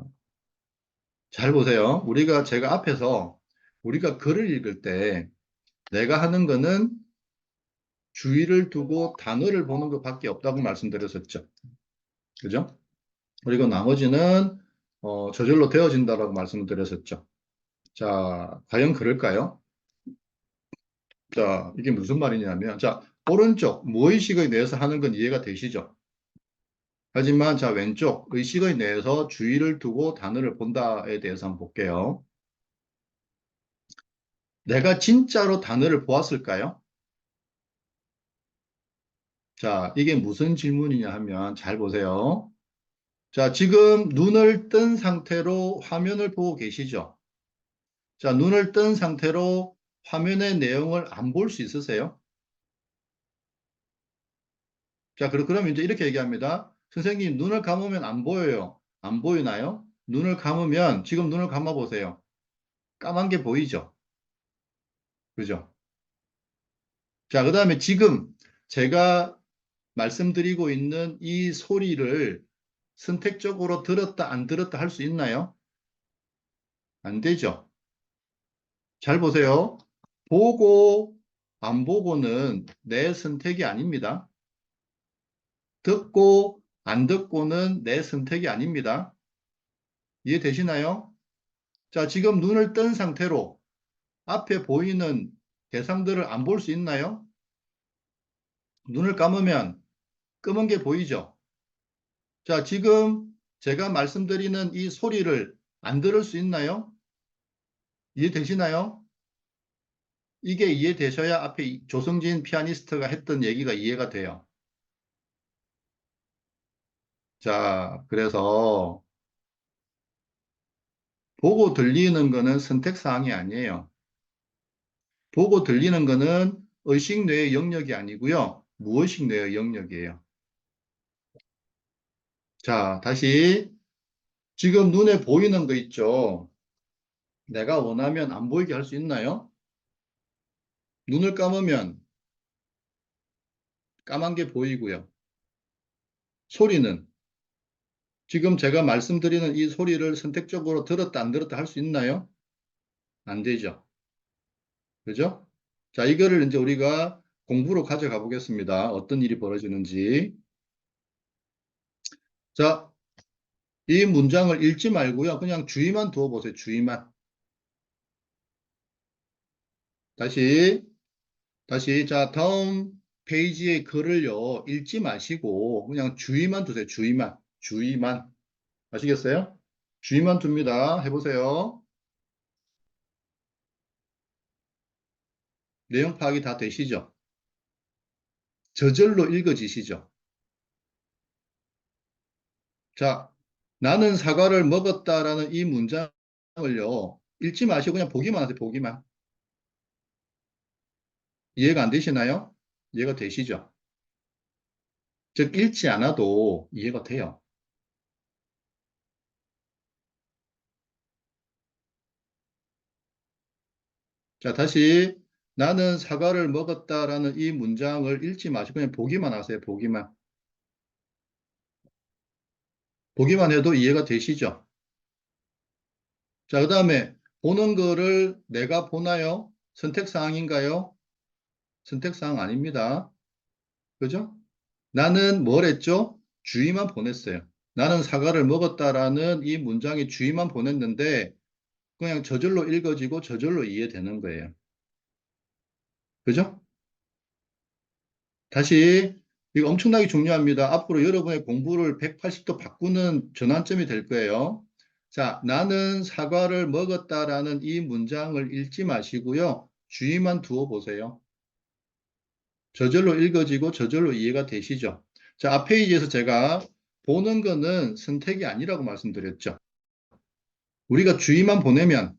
잘 보세요. 제가 앞에서 우리가 글을 읽을 때 내가 하는 거는 주의를 두고 단어를 보는 것밖에 없다고 말씀드렸었죠. 그죠? 그리고 나머지는 저절로 되어진다라고 말씀을 드렸었죠. 자, 과연 그럴까요? 자, 이게 무슨 말이냐면, 자, 오른쪽 무의식의 뇌에서 하는 건 이해가 되시죠? 하지만 자, 왼쪽 의식의 뇌에서 주의를 두고 단어를 본다에 대해서 한번 볼게요. 내가 진짜로 단어를 보았을까요? 자, 이게 무슨 질문이냐 하면 잘 보세요. 자, 지금 눈을 뜬 상태로 화면을 보고 계시죠? 자, 눈을 뜬 상태로 화면의 내용을 안 볼 수 있으세요? 자, 그러면 이제 이렇게 얘기합니다. 선생님, 눈을 감으면 안 보여요. 안 보이나요? 눈을 감으면, 지금 눈을 감아 보세요. 까만 게 보이죠? 그죠? 자, 그 다음에 지금 제가 말씀드리고 있는 이 소리를 선택적으로 들었다, 안 들었다 할 수 있나요? 안 되죠? 잘 보세요. 보고, 안 보고는 내 선택이 아닙니다. 듣고, 안 듣고는 내 선택이 아닙니다. 이해되시나요? 자, 지금 눈을 뜬 상태로 앞에 보이는 대상들을 안 볼 수 있나요? 눈을 감으면 검은 게 보이죠? 자, 지금 제가 말씀드리는 이 소리를 안 들을 수 있나요? 이해되시나요? 이게 이해되셔야 앞에 조성진 피아니스트가 했던 얘기가 이해가 돼요. 자, 그래서 보고 들리는 거는 선택사항이 아니에요. 보고 들리는 거는 의식 뇌의 영역이 아니고요. 무의식 뇌의 영역이에요. 자, 다시 지금 눈에 보이는 거 있죠? 내가 원하면 안 보이게 할 수 있나요? 눈을 감으면 까만 게 보이고요. 소리는 지금 제가 말씀드리는 이 소리를 선택적으로 들었다 안 들었다 할 수 있나요? 안 되죠. 그죠? 자, 이거를 이제 우리가 공부로 가져가 보겠습니다. 어떤 일이 벌어지는지. 자, 이 문장을 읽지 말고요. 그냥 주의만 두어 보세요. 주의만. 다시, 다시. 자, 다음 페이지의 글을요. 읽지 마시고 그냥 주의만 두세요. 주의만. 주의만. 아시겠어요? 주의만 둡니다. 해보세요. 내용 파악이 다 되시죠? 저절로 읽어지시죠? 자, 나는 사과를 먹었다라는 이 문장을요. 읽지 마시고 그냥 보기만 하세요. 보기만. 이해가 안 되시나요? 이해가 되시죠? 즉, 읽지 않아도 이해가 돼요. 자, 다시 나는 사과를 먹었다라는 이 문장을 읽지 마시고 그냥 보기만 하세요. 보기만. 보기만 해도 이해가 되시죠? 자, 그 다음에 보는 거를 내가 보나요? 선택사항인가요? 선택사항 아닙니다. 그죠? 나는 뭘 했죠? 주의만 보냈어요. 나는 사과를 먹었다라는 이 문장의 주의만 보냈는데 그냥 저절로 읽어지고 저절로 이해되는 거예요. 그죠? 다시 이거 엄청나게 중요합니다. 앞으로 여러분의 공부를 180도 바꾸는 전환점이 될 거예요. 자, 나는 사과를 먹었다라는 이 문장을 읽지 마시고요. 주의만 두어 보세요. 저절로 읽어지고 저절로 이해가 되시죠? 자, 앞 페이지에서 제가 보는 거는 선택이 아니라고 말씀드렸죠. 우리가 주의만 보내면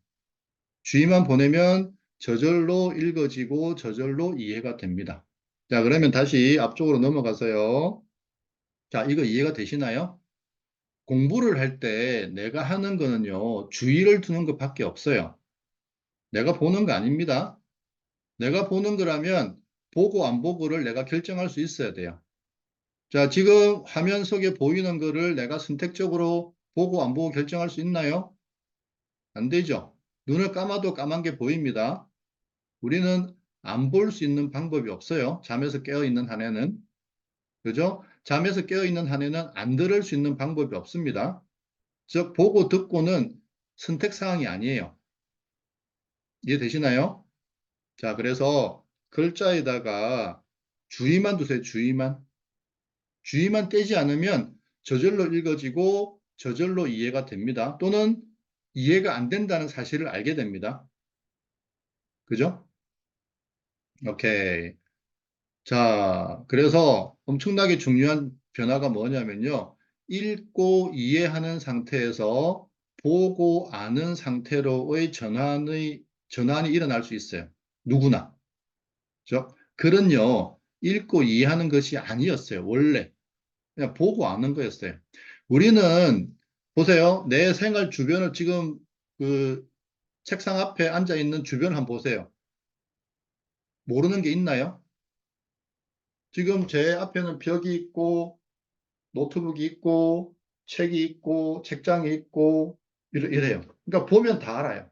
저절로 읽어지고 저절로 이해가 됩니다. 자, 그러면 다시 앞쪽으로 넘어가서요. 자, 이거 이해가 되시나요? 공부를 할 때 내가 하는 거는요, 주의를 두는 것밖에 없어요. 내가 보는 거 아닙니다. 내가 보는 거라면 보고 안 보고를 내가 결정할 수 있어야 돼요. 자, 지금 화면 속에 보이는 거를 내가 선택적으로 보고 안 보고 결정할 수 있나요? 안 되죠. 눈을 감아도 까만 게 보입니다. 우리는 안 볼 수 있는 방법이 없어요. 잠에서 깨어 있는 한에는. 그죠? 잠에서 깨어 있는 한에는 안 들을 수 있는 방법이 없습니다. 즉, 보고 듣고는 선택 사항이 아니에요. 이해되시나요? 자, 그래서 글자에다가 주의만 두세요. 주의만. 주의만 떼지 않으면 저절로 읽어지고 저절로 이해가 됩니다. 또는 이해가 안 된다는 사실을 알게 됩니다. 그죠? 오케이. 자, 그래서 엄청나게 중요한 변화가 뭐냐면요. 읽고 이해하는 상태에서 보고 아는 상태로의 전환이 일어날 수 있어요. 누구나. 그죠? 글은요, 읽고 이해하는 것이 아니었어요. 원래. 그냥 보고 아는 거였어요. 우리는, 보세요. 내 생활 주변을 지금 그 책상 앞에 앉아 있는 주변 한번 보세요. 모르는 게 있나요? 지금 제 앞에는 벽이 있고, 노트북이 있고, 책이 있고, 책장이 있고, 이래요. 그러니까 보면 다 알아요.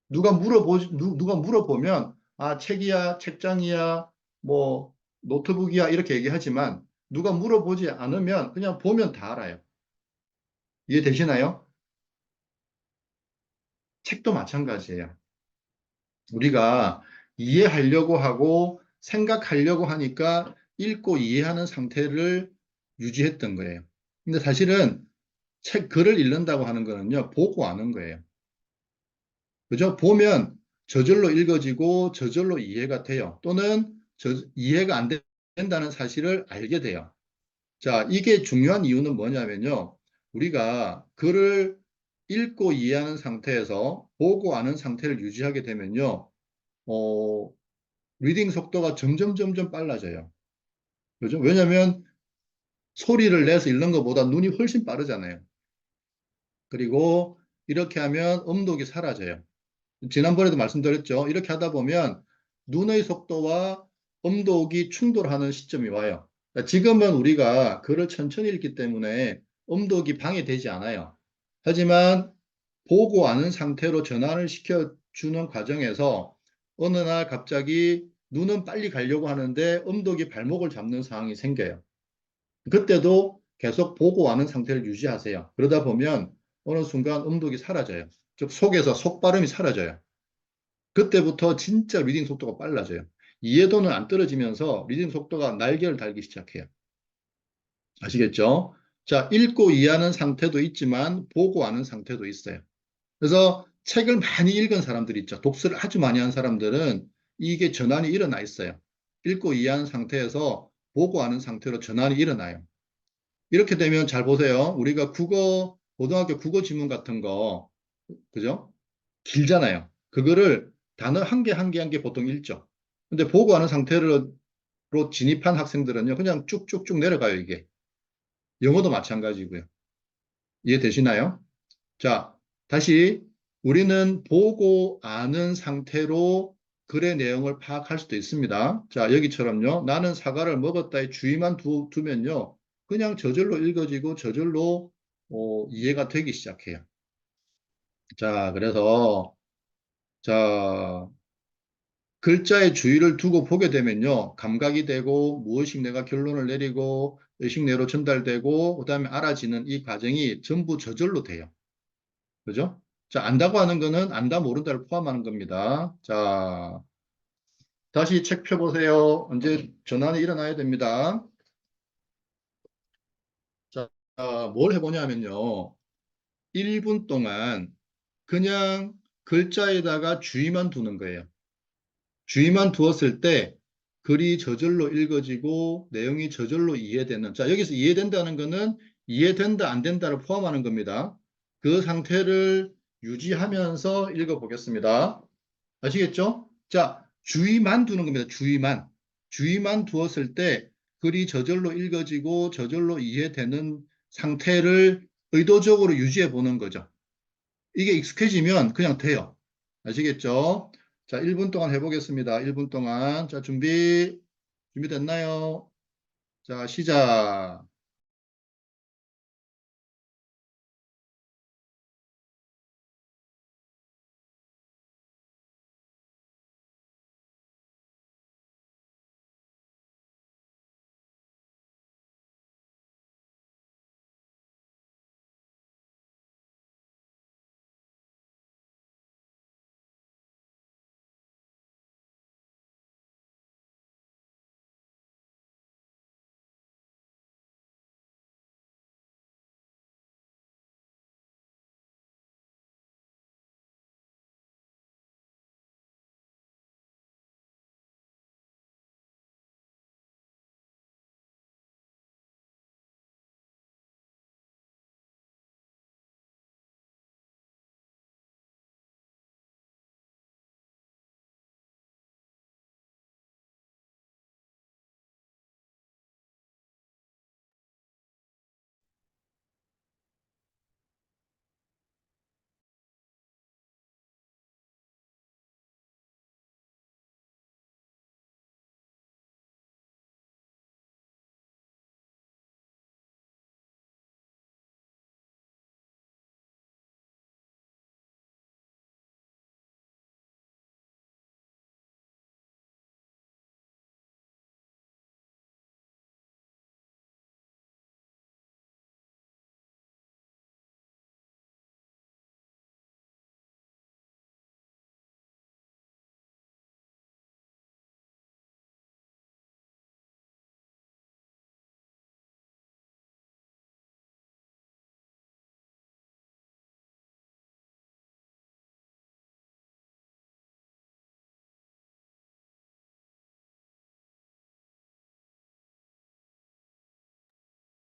누가 물어보면, 아, 책이야, 책장이야, 뭐, 노트북이야, 이렇게 얘기하지만, 누가 물어보지 않으면 그냥 보면 다 알아요. 이해되시나요? 책도 마찬가지예요. 우리가 이해하려고 하고, 생각하려고 하니까 읽고 이해하는 상태를 유지했던 거예요. 근데 사실은 글을 읽는다고 하는 거는요, 보고 아는 거예요. 그죠? 보면 저절로 읽어지고 저절로 이해가 돼요. 또는 이해가 안 된다는 사실을 알게 돼요. 자, 이게 중요한 이유는 뭐냐면요. 우리가 글을 읽고 이해하는 상태에서 보고 아는 상태를 유지하게 되면요. 어, 리딩 속도가 점점 빨라져요. 그죠? 왜냐하면 소리를 내서 읽는 것보다 눈이 훨씬 빠르잖아요. 그리고 이렇게 하면 음독이 사라져요. 지난번에도 말씀드렸죠. 이렇게 하다 보면 눈의 속도와 음독이 충돌하는 시점이 와요. 그러니까 지금은 우리가 글을 천천히 읽기 때문에 음독이 방해되지 않아요. 하지만 보고 아는 상태로 전환을 시켜주는 과정에서 어느 날 갑자기 눈은 빨리 가려고 하는데 음독이 발목을 잡는 상황이 생겨요. 그때도 계속 보고 아는 상태를 유지하세요. 그러다 보면 어느 순간 음독이 사라져요. 즉 속에서 속발음이 사라져요. 그때부터 진짜 리딩 속도가 빨라져요. 이해도는 안 떨어지면서 리딩 속도가 날개를 달기 시작해요. 아시겠죠? 자, 읽고 이해하는 상태도 있지만 보고 아는 상태도 있어요. 그래서 책을 많이 읽은 사람들 있죠. 독서를 아주 많이 한 사람들은 이게 전환이 일어나 있어요. 읽고 이해하는 상태에서 보고 아는 상태로 전환이 일어나요. 이렇게 되면 잘 보세요. 우리가 고등학교 국어 지문 같은 거, 그죠? 길잖아요. 그거를 단어 한 개 한 개 한 개 보통 읽죠. 근데 보고 하는 상태로 진입한 학생들은요, 그냥 쭉쭉쭉 내려가요, 이게. 영어도 마찬가지고요. 이해되시나요? 자, 다시 우리는 보고 아는 상태로 글의 내용을 파악할 수도 있습니다. 자, 여기처럼요. 나는 사과를 먹었다에 주의만 두면요. 그냥 저절로 읽어지고 저절로 이해가 되기 시작해요. 자, 그래서 자, 글자의 주의를 두고 보게 되면요. 감각이 되고 무의식 내가 결론을 내리고 의식 내로 전달되고 그다음에 알아지는 이 과정이 전부 저절로 돼요. 그죠? 자, 안다고 하는 거는 안다 모른다를 포함하는 겁니다. 자, 다시 책 펴보세요. 언제 전환이 일어나야 됩니다. 자, 뭘 해보냐면요. 1분 동안 그냥 글자에다가 주의만 두는 거예요. 주의만 두었을 때 글이 저절로 읽어지고 내용이 저절로 이해되는. 자, 여기서 이해된다는 거는 이해된다, 안 된다를 포함하는 겁니다. 그 상태를 유지하면서 읽어보겠습니다. 아시겠죠? 자, 주의만 두는 겁니다. 주의만. 주의만 두었을 때 글이 저절로 읽어지고 저절로 이해되는 상태를 의도적으로 유지해 보는 거죠. 이게 익숙해지면 그냥 돼요. 아시겠죠? 자, 1분 동안 해보겠습니다. 1분 동안. 자, 준비됐나요? 자, 시작.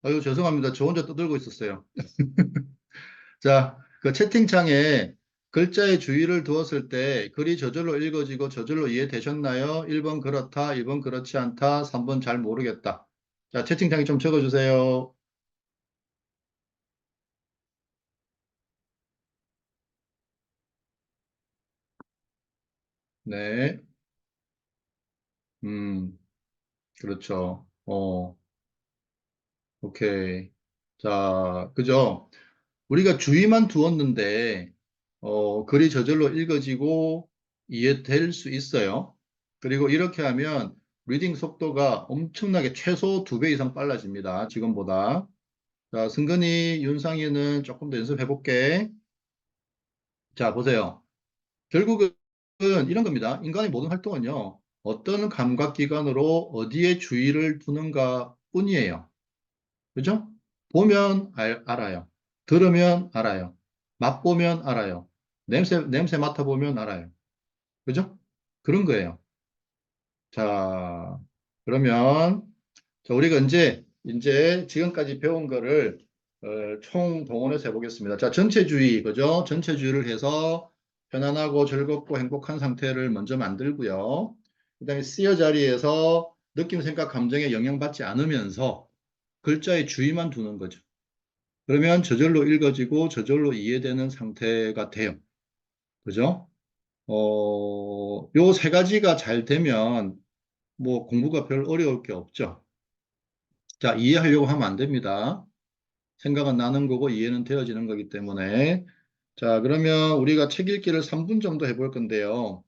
아유, 죄송합니다. 저 혼자 떠들고 있었어요. 자, 그 채팅창에 글자의 주의를 두었을 때 글이 저절로 읽어지고 저절로 이해되셨나요? 1번 그렇다, 2번 그렇지 않다, 3번 잘 모르겠다. 자, 채팅창에 좀 적어주세요. 네, 음, 그렇죠. 오케이. 자, 그죠? 우리가 주의만 두었는데, 글이 저절로 읽어지고 이해될 수 있어요. 그리고 이렇게 하면 리딩 속도가 엄청나게 최소 2배 이상 빨라집니다. 지금보다. 자, 승근이, 윤상이는 조금 더 연습해 볼게. 자, 보세요. 결국은 이런 겁니다. 인간의 모든 활동은요, 어떤 감각기관으로 어디에 주의를 두는가 뿐이에요. 그죠? 보면 알아요. 들으면 알아요. 맛보면 알아요. 냄새 맡아보면 알아요. 그죠? 그런 거예요. 자, 그러면, 자, 우리가 이제 지금까지 배운 거를 총 동원해서 해보겠습니다. 자, 전체주의, 그죠? 전체주의를 해서 편안하고 즐겁고 행복한 상태를 먼저 만들고요. 그다음에 쓰여 자리에서 느낌, 생각, 감정에 영향받지 않으면서 글자의 주의만 두는 거죠. 그러면 저절로 읽어지고 저절로 이해되는 상태가 돼요. 그죠? 요 세 가지가 잘 되면 뭐 공부가 별 어려울 게 없죠. 자, 이해하려고 하면 안 됩니다. 생각은 나는 거고 이해는 되어지는 거기 때문에. 자, 그러면 우리가 책 읽기를 3분 정도 해볼 건데요.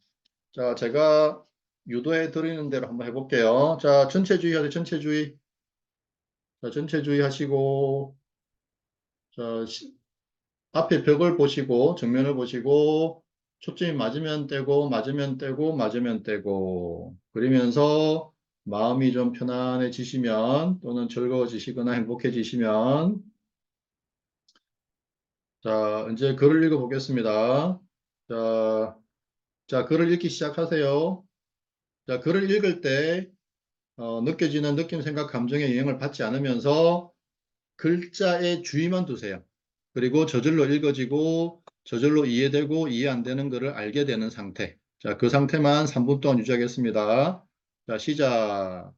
자, 제가 유도해 드리는 대로 한번 해볼게요. 자, 전체주의 하세요. 전체주의. 자, 전체주의 하시고, 자, 앞에 벽을 보시고 정면을 보시고 초점이 맞으면 떼고 맞으면 떼고 맞으면 떼고 그러면서 마음이 좀 편안해지시면 또는 즐거워지시거나 행복해지시면 자 이제 글을 읽어 보겠습니다. 자, 자 글을 읽기 시작하세요. 자 글을 읽을 때 느껴지는 느낌, 생각, 감정의 영향을 받지 않으면서 글자에 주의만 두세요. 그리고 저절로 읽어지고 저절로 이해되고 이해 안 되는 것을 알게 되는 상태. 자, 그 상태만 3분 동안 유지하겠습니다. 자, 시작.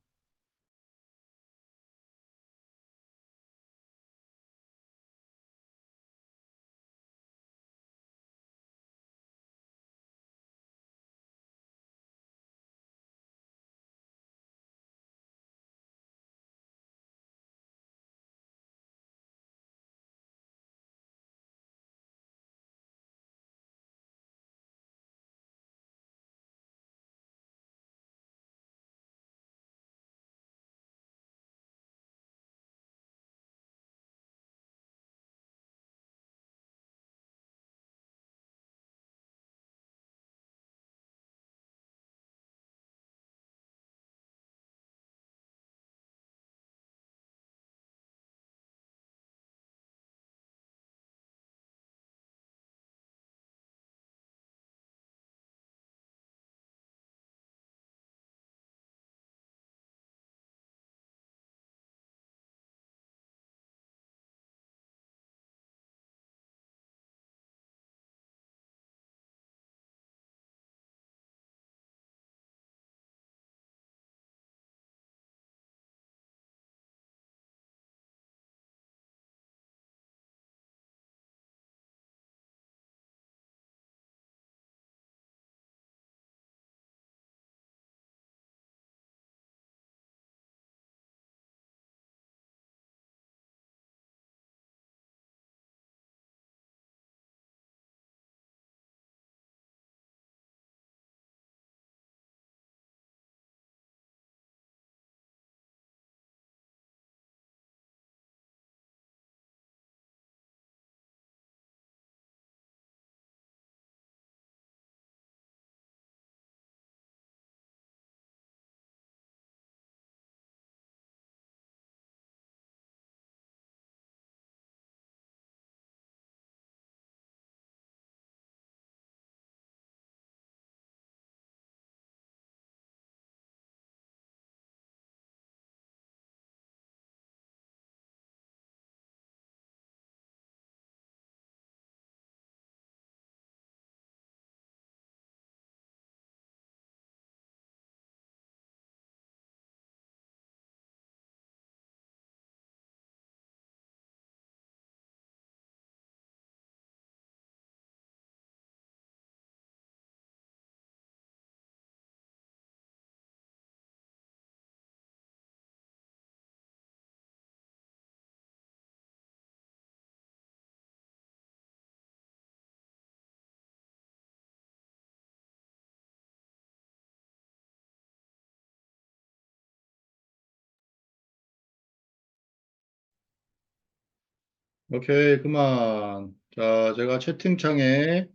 오케이, 그만. 자, 제가 채팅창에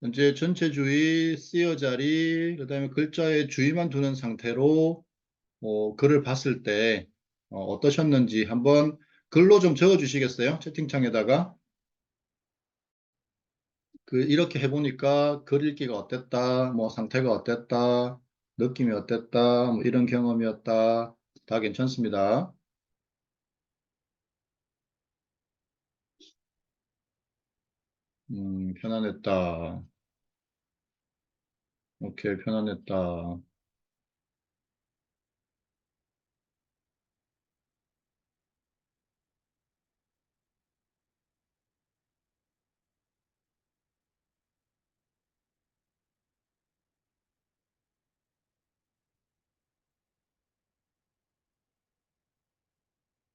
이제 전체주의, 쓰여 자리, 그다음에 글자의 주의만 두는 상태로 글을 봤을 때 떠셨는지 한번 글로 좀 적어 주시겠어요? 채팅창에다가. 이렇게 해보니까 글 읽기가 어땠다, 뭐 상태가 어땠다, 느낌이 어땠다, 뭐 이런 경험이었다. 다 괜찮습니다. 편안했다. 오케이, 편안했다.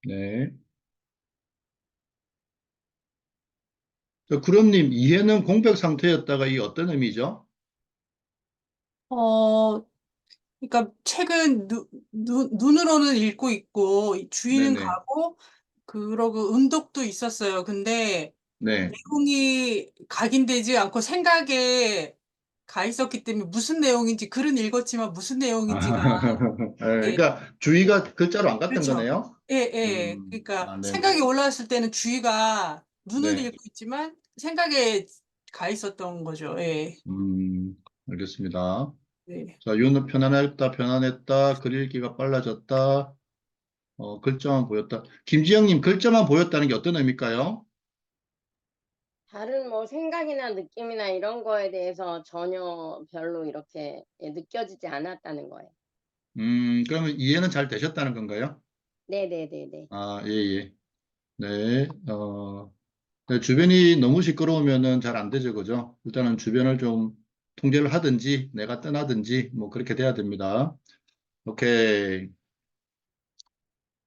네. 구름님, 이해는 공백 상태였다가 이 어떤 의미죠? 어, 그러니까 책은 눈으로는 읽고 있고 주의는 네네. 가고 그러고 음독도 있었어요. 근데 네. 내용이 각인되지 않고 생각에 가 있었기 때문에 무슨 내용인지 글은 읽었지만 무슨 내용인지가 예, 그러니까 주의가 글자로 안 갔던 그렇죠. 거네요. 예, 예. 그러니까 네네. 생각이 올라왔을 때는 주의가 눈은 네. 읽고 있지만 생각에 가 있었던 거죠. 예. 음, 알겠습니다. 네. 자, 윤은 편안했다, 편안했다, 글 읽기가 빨라졌다, 글자만 보였다. 김지영님, 글자만 보였다는 게 어떤 의미일까요? 다른 뭐 생각이나 느낌이나 이런 거에 대해서 전혀 별로 이렇게 느껴지지 않았다는 거예요. 그러면 이해는 잘 되셨다는 건가요? 네네네네. 아, 예, 예. 네, 네, 주변이 너무 시끄러우면은 잘 안 되죠, 그죠? 일단은 주변을 좀 통제를 하든지, 내가 떠나든지, 뭐 그렇게 돼야 됩니다. 오케이.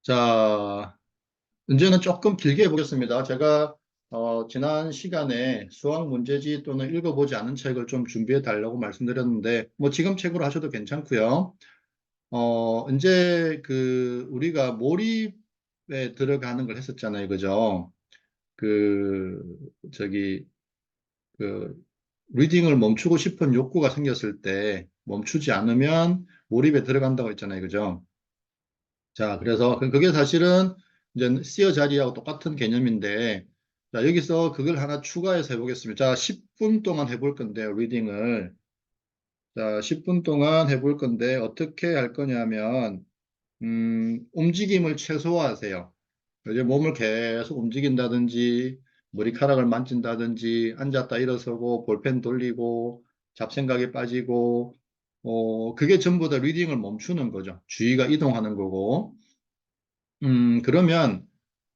자, 이제는 조금 길게 해보겠습니다. 제가 지난 시간에 수학 문제지 또는 읽어보지 않은 책을 좀 준비해 달라고 말씀드렸는데, 뭐 지금 책으로 하셔도 괜찮고요. 이제 우리가 몰입에 들어가는 걸 했었잖아요. 그죠? 그, 저기, 그, 리딩을 멈추고 싶은 욕구가 생겼을 때 멈추지 않으면 몰입에 들어간다고 했잖아요. 그죠? 자, 그래서 그게 사실은 이제 시어 자리하고 똑같은 개념인데, 자, 여기서 그걸 하나 추가해서 해보겠습니다. 자, 10분 동안 해볼 건데요, 리딩을. 자, 10분 동안 해볼 건데, 어떻게 할 거냐면, 움직임을 최소화하세요. 이제 몸을 계속 움직인다든지, 머리카락을 만진다든지, 앉았다 일어서고, 볼펜 돌리고, 잡생각에 빠지고, 그게 전부 다 리딩을 멈추는 거죠. 주의가 이동하는 거고. 그러면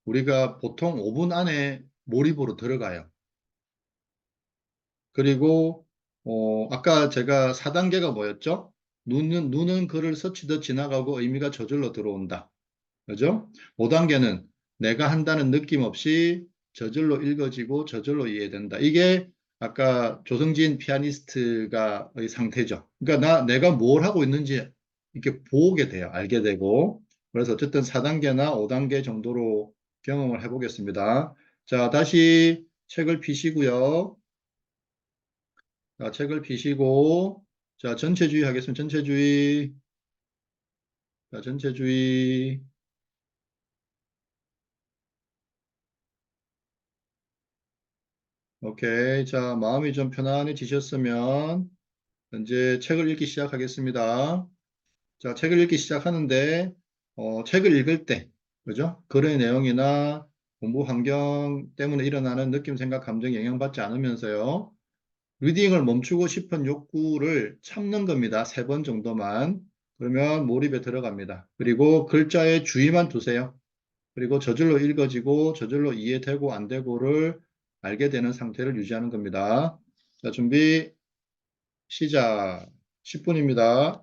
우리가 보통 5분 안에 몰입으로 들어가요. 그리고, 아까 제가 4단계가 뭐였죠? 눈은 글을 스치듯 지나가고 의미가 저절로 들어온다. 그죠? 5단계는 내가 한다는 느낌 없이 저절로 읽어지고 저절로 이해된다. 이게 아까 조성진 피아니스트가 의 상태죠. 그러니까 내가 뭘 하고 있는지 이렇게 보게 돼요. 알게 되고. 그래서 어쨌든 4단계나 5단계 정도로 경험을 해보겠습니다. 자, 다시 책을 피시고요. 자, 책을 피시고, 자, 전체주의 하겠습니다. 전체주의. 자, 전체주의. 오케이. 자, 마음이 좀 편안해지셨으면 이제 책을 읽기 시작하겠습니다. 자, 책을 읽기 시작하는데, 책을 읽을 때, 그죠? 글의 내용이나 공부 환경 때문에 일어나는 느낌, 생각, 감정에 영향받지 않으면서요. 리딩을 멈추고 싶은 욕구를 참는 겁니다. 3번 정도만. 그러면 몰입에 들어갑니다. 그리고 글자에 주의만 두세요. 그리고 저절로 읽어지고 저절로 이해되고 안 되고를 알게 되는 상태를 유지하는 겁니다. 자, 준비, 시작. 10분입니다.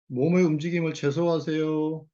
몸의 움직임을 최소화하세요.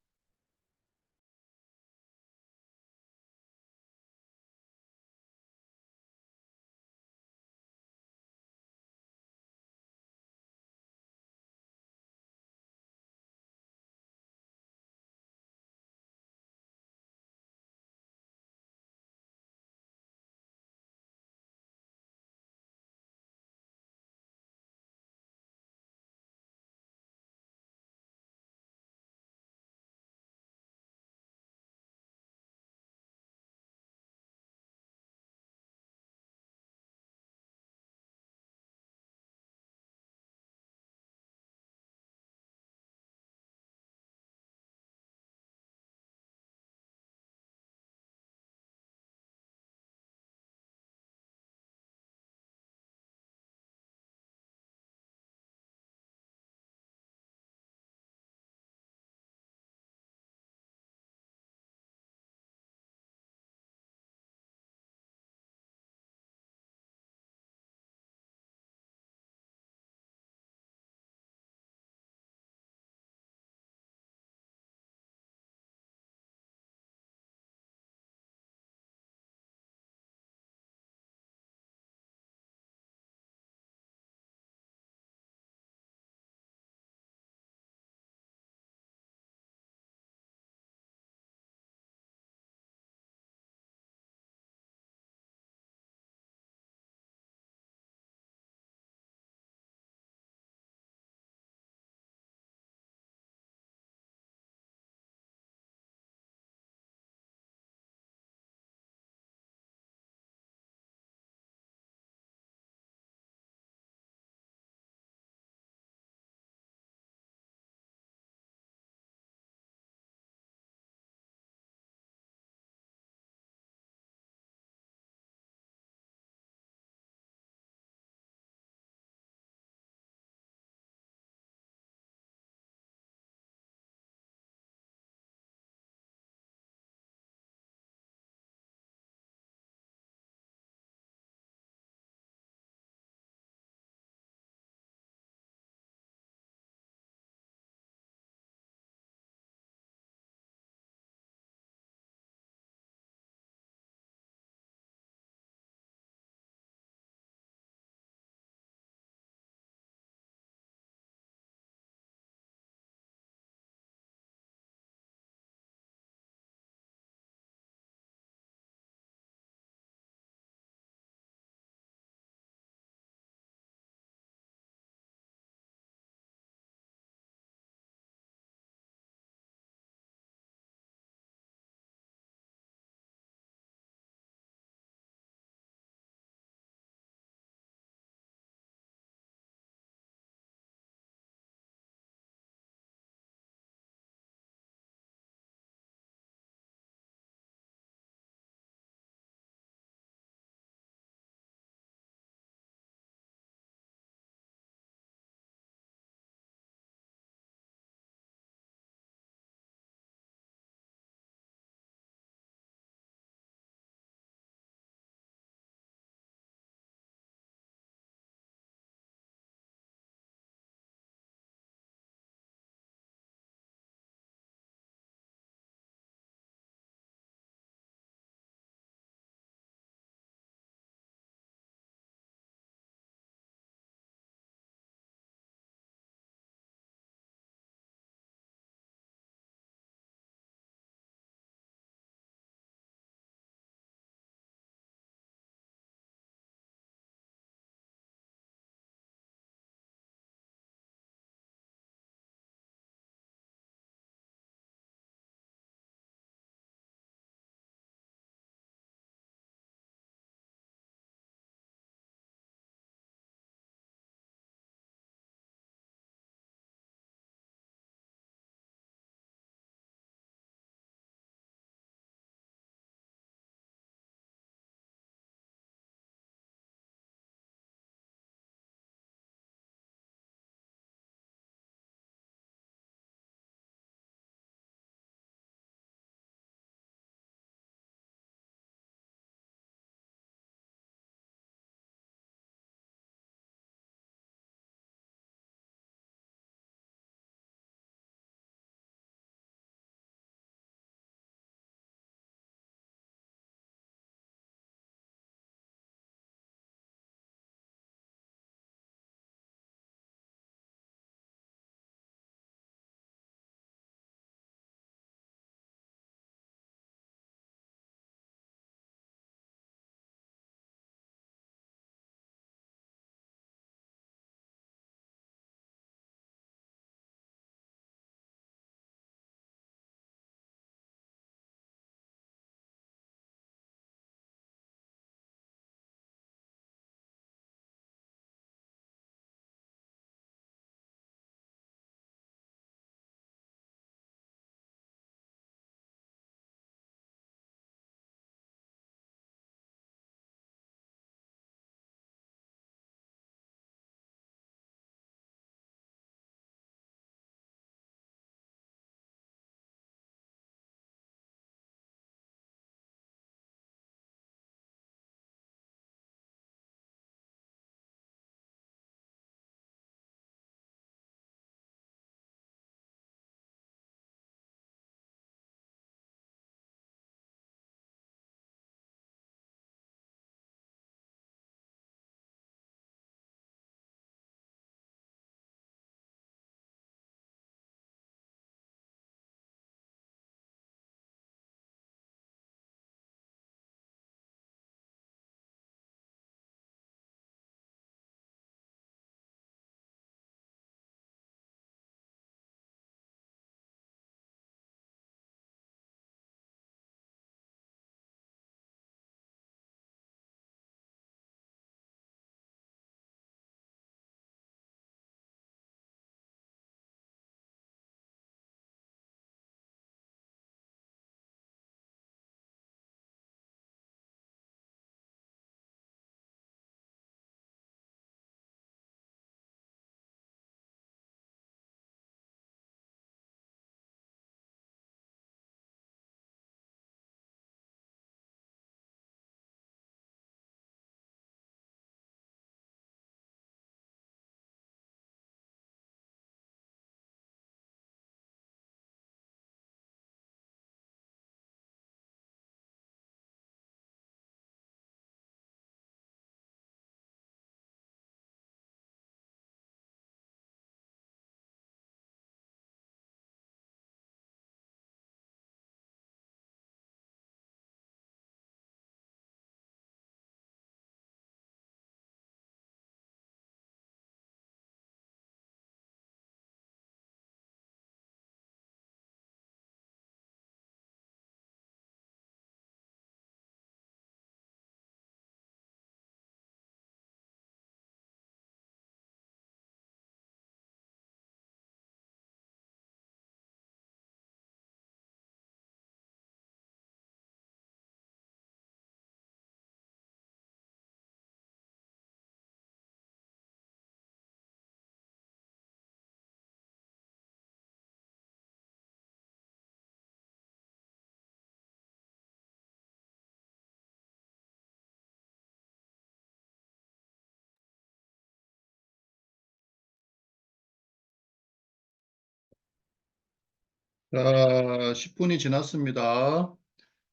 자, 10분이 지났습니다.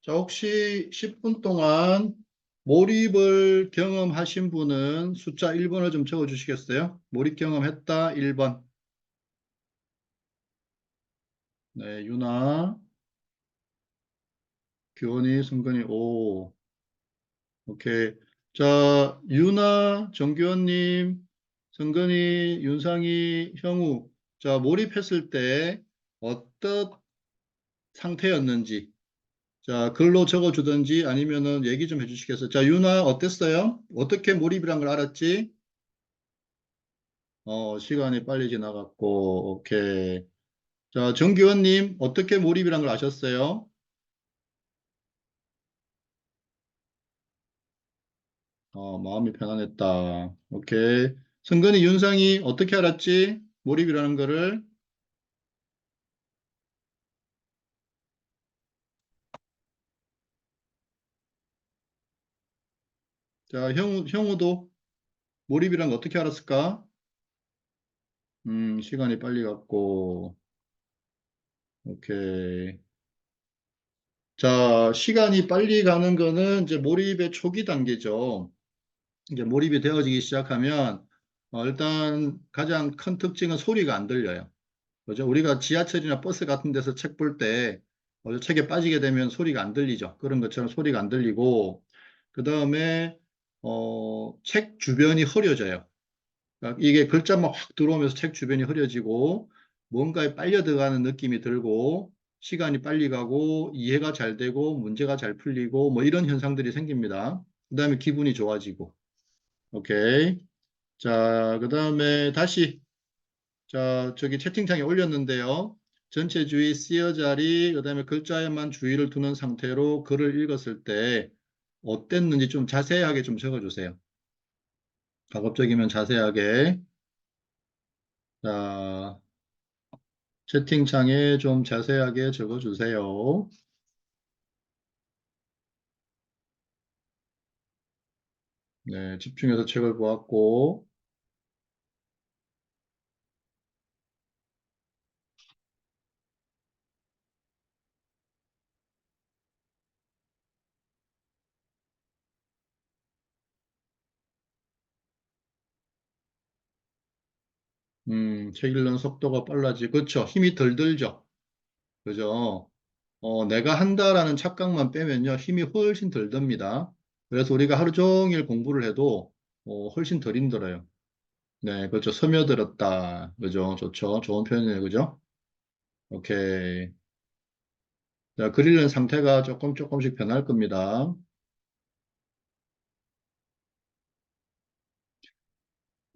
자, 혹시 10분 동안 몰입을 경험하신 분은 숫자 1번을 좀 적어 주시겠어요? 몰입 경험했다 1번. 네, 유나, 규원이, 승근이, 오, 오케이. 자, 유나, 정규원님, 승근이, 윤상이, 형우. 자, 몰입했을 때 어떤 상태였는지. 자, 글로 적어 주든지 아니면은 얘기 좀 해주시겠어요? 자, 유나, 어땠어요? 어떻게 몰입이란 걸 알았지? 시간이 빨리 지나갔고, 오케이. 자, 정규원님, 어떻게 몰입이란 걸 아셨어요? 마음이 편안했다. 오케이. 승근이, 윤상이, 어떻게 알았지? 몰입이라는 거를. 자, 형우도 몰입이란 거 어떻게 알았을까? 시간이 빨리 갔고, 오케이. 자, 시간이 빨리 가는 거는 이제 몰입의 초기 단계죠. 이제 몰입이 되어지기 시작하면, 일단 가장 큰 특징은 소리가 안 들려요. 그죠? 우리가 지하철이나 버스 같은 데서 책 볼 때, 책에 빠지게 되면 소리가 안 들리죠. 그런 것처럼 소리가 안 들리고, 그 다음에, 책 주변이 흐려져요. 그러니까 이게 글자만 확 들어오면서 책 주변이 흐려지고, 뭔가에 빨려 들어가는 느낌이 들고, 시간이 빨리 가고, 이해가 잘 되고, 문제가 잘 풀리고, 뭐 이런 현상들이 생깁니다. 그 다음에 기분이 좋아지고. 오케이. 자, 그 다음에 다시, 자, 저기 채팅창에 올렸는데요. 전체 주의, 쓰여 자리, 그 다음에 글자에만 주의를 두는 상태로 글을 읽었을 때 어땠는지 좀 자세하게 좀 적어주세요. 가급적이면 자세하게. 자, 채팅창에 좀 자세하게 적어주세요. 네, 집중해서 책을 보았고, 책 읽는 속도가 빨라지. 그렇죠. 힘이 덜 들죠. 그죠. 내가 한다라는 착각만 빼면요, 힘이 훨씬 덜 듭니다. 그래서 우리가 하루 종일 공부를 해도 훨씬 덜 힘들어요. 네, 그렇죠. 스며들었다. 그죠. 좋죠. 좋은 표현이에요. 그죠? 오케이. 자, 글 읽는 상태가 조금씩 변할 겁니다.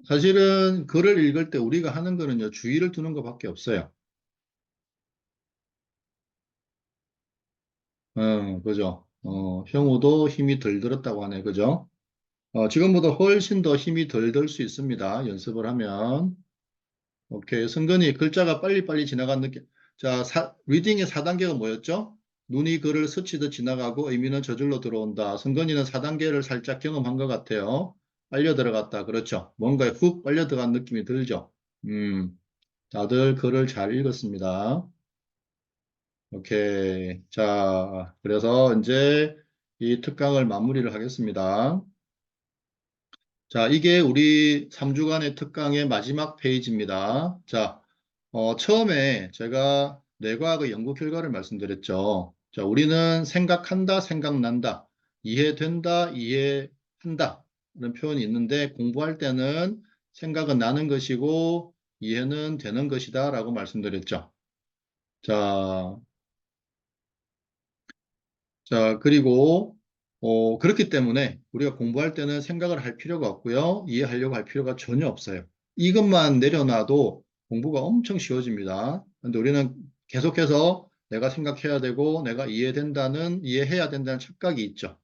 사실은 글을 읽을 때 우리가 하는 거는요, 주의를 두는 것밖에 없어요. 그죠. 형우도 힘이 덜 들었다고 하네. 그죠? 지금보다 훨씬 더 힘이 덜 들 수 있습니다. 연습을 하면. 오케이. 승근이 글자가 빨리빨리 지나간 느낌. 자, 리딩의 4단계가 뭐였죠? 눈이 글을 스치듯 지나가고 의미는 저절로 들어온다. 승근이는 4단계를 살짝 경험한 것 같아요. 빨려 들어갔다. 그렇죠. 뭔가에 훅 빨려 들어간 느낌이 들죠. 음, 다들 글을 잘 읽었습니다. 오케이. 자, 그래서 이제 이 특강을 마무리를 하겠습니다. 자, 이게 우리 3주간의 특강의 마지막 페이지입니다. 자, 처음에 제가 뇌과학의 연구 결과를 말씀드렸죠. 자, 우리는 생각한다, 생각난다, 이해된다, 이해한다. 이런 표현이 있는데 공부할 때는 생각은 나는 것이고 이해는 되는 것이다 라고 말씀드렸죠. 자, 자, 그리고, 그렇기 때문에 우리가 공부할 때는 생각을 할 필요가 없고요. 이해하려고 할 필요가 전혀 없어요. 이것만 내려놔도 공부가 엄청 쉬워집니다. 근데 우리는 계속해서 내가 생각해야 되고, 내가 이해해야 된다는 착각이 있죠.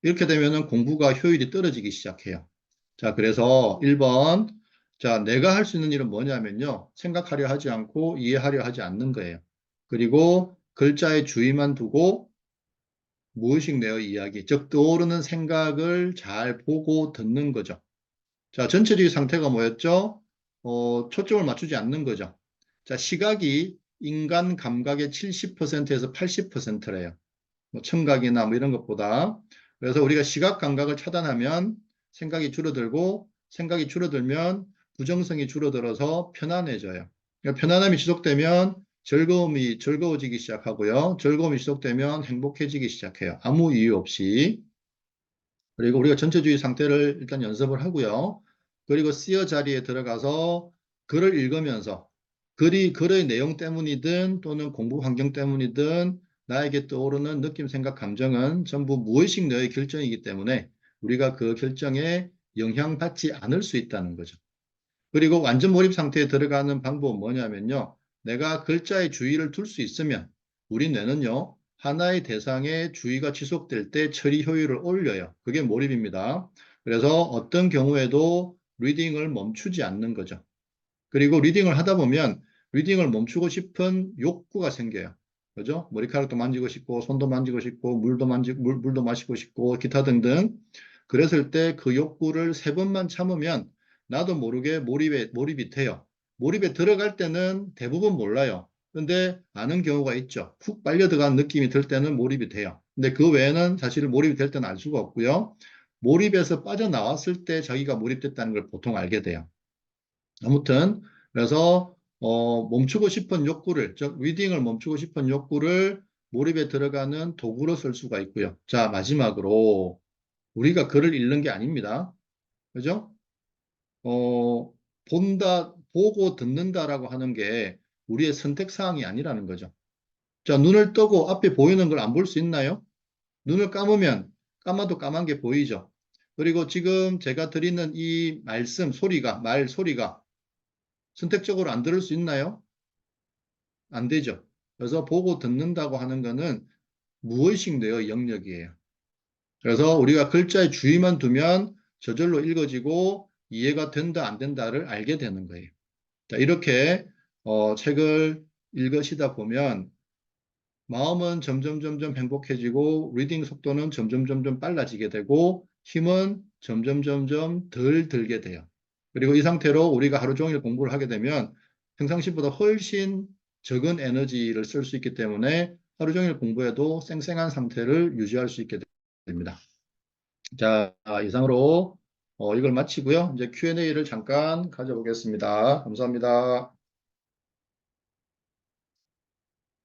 이렇게 되면은 공부가 효율이 떨어지기 시작해요. 자, 그래서 1번. 자, 내가 할 수 있는 일은 뭐냐면요. 생각하려 하지 않고 이해하려 하지 않는 거예요. 그리고 글자의 주의만 두고 무의식 내의 이야기, 즉 떠오르는 생각을 잘 보고 듣는 거죠. 자, 전체적인 상태가 뭐였죠? 초점을 맞추지 않는 거죠. 자, 시각이 인간 감각의 70%에서 80%래요. 뭐 청각이나 뭐 이런 것보다. 그래서 우리가 시각 감각을 차단하면 생각이 줄어들고 생각이 줄어들면 부정성이 줄어들어서 편안해져요. 그러니까 편안함이 지속되면 즐거워지기 시작하고요. 즐거움이 지속되면 행복해지기 시작해요. 아무 이유 없이. 그리고 우리가 전체주의 상태를 일단 연습을 하고요. 그리고 쓰여 자리에 들어가서 글을 읽으면서 글의 내용 때문이든 또는 공부 환경 때문이든 나에게 떠오르는 느낌, 생각, 감정은 전부 무의식 너의 결정이기 때문에 우리가 그 결정에 영향받지 않을 수 있다는 거죠. 그리고 완전 몰입 상태에 들어가는 방법은 뭐냐면요. 내가 글자에 주의를 둘 수 있으면 우리 뇌는요. 하나의 대상에 주의가 지속될 때 처리 효율을 올려요. 그게 몰입입니다. 그래서 어떤 경우에도 리딩을 멈추지 않는 거죠. 그리고 리딩을 하다 보면 리딩을 멈추고 싶은 욕구가 생겨요. 그죠? 머리카락도 만지고 싶고, 손도 만지고 싶고, 물도 마시고 싶고, 기타 등등. 그랬을 때 그 욕구를 3번만 참으면 나도 모르게 몰입이 돼요. 몰입에 들어갈 때는 대부분 몰라요. 근데 아는 경우가 있죠. 훅 빨려 들어간 느낌이 들 때는 몰입이 돼요. 근데 그 외에는 사실 몰입이 될 때는 알 수가 없고요. 몰입에서 빠져나왔을 때 자기가 몰입됐다는 걸 보통 알게 돼요. 아무튼 그래서 멈추고 싶은 욕구를 즉 리딩을 멈추고 싶은 욕구를 몰입에 들어가는 도구로 쓸 수가 있고요. 자, 마지막으로 우리가 글을 읽는 게 아닙니다. 그죠? 어, 보고 듣는다라고 하는 게 우리의 선택 사항이 아니라는 거죠. 자, 눈을 뜨고 앞에 보이는 걸 안 볼 수 있나요? 눈을 감으면 감아도 까만 게 보이죠. 그리고 지금 제가 드리는 이 말 소리가 선택적으로 안 들을 수 있나요? 안 되죠. 그래서 보고 듣는다고 하는 거는 무의식 뇌의 영역이에요. 그래서 우리가 글자에 주의만 두면 저절로 읽어지고 이해가 된다, 안 된다를 알게 되는 거예요. 자, 이렇게 책을 읽으시다 보면 마음은 점점 행복해지고 리딩 속도는 점점 빨라지게 되고 힘은 점점 덜 들게 돼요. 그리고 이 상태로 우리가 하루 종일 공부를 하게 되면 평상시보다 훨씬 적은 에너지를 쓸 수 있기 때문에 하루 종일 공부해도 쌩쌩한 상태를 유지할 수 있게 됩니다. 자, 이상으로 이걸 마치고요. 이제 Q&A를 잠깐 가져보겠습니다. 감사합니다.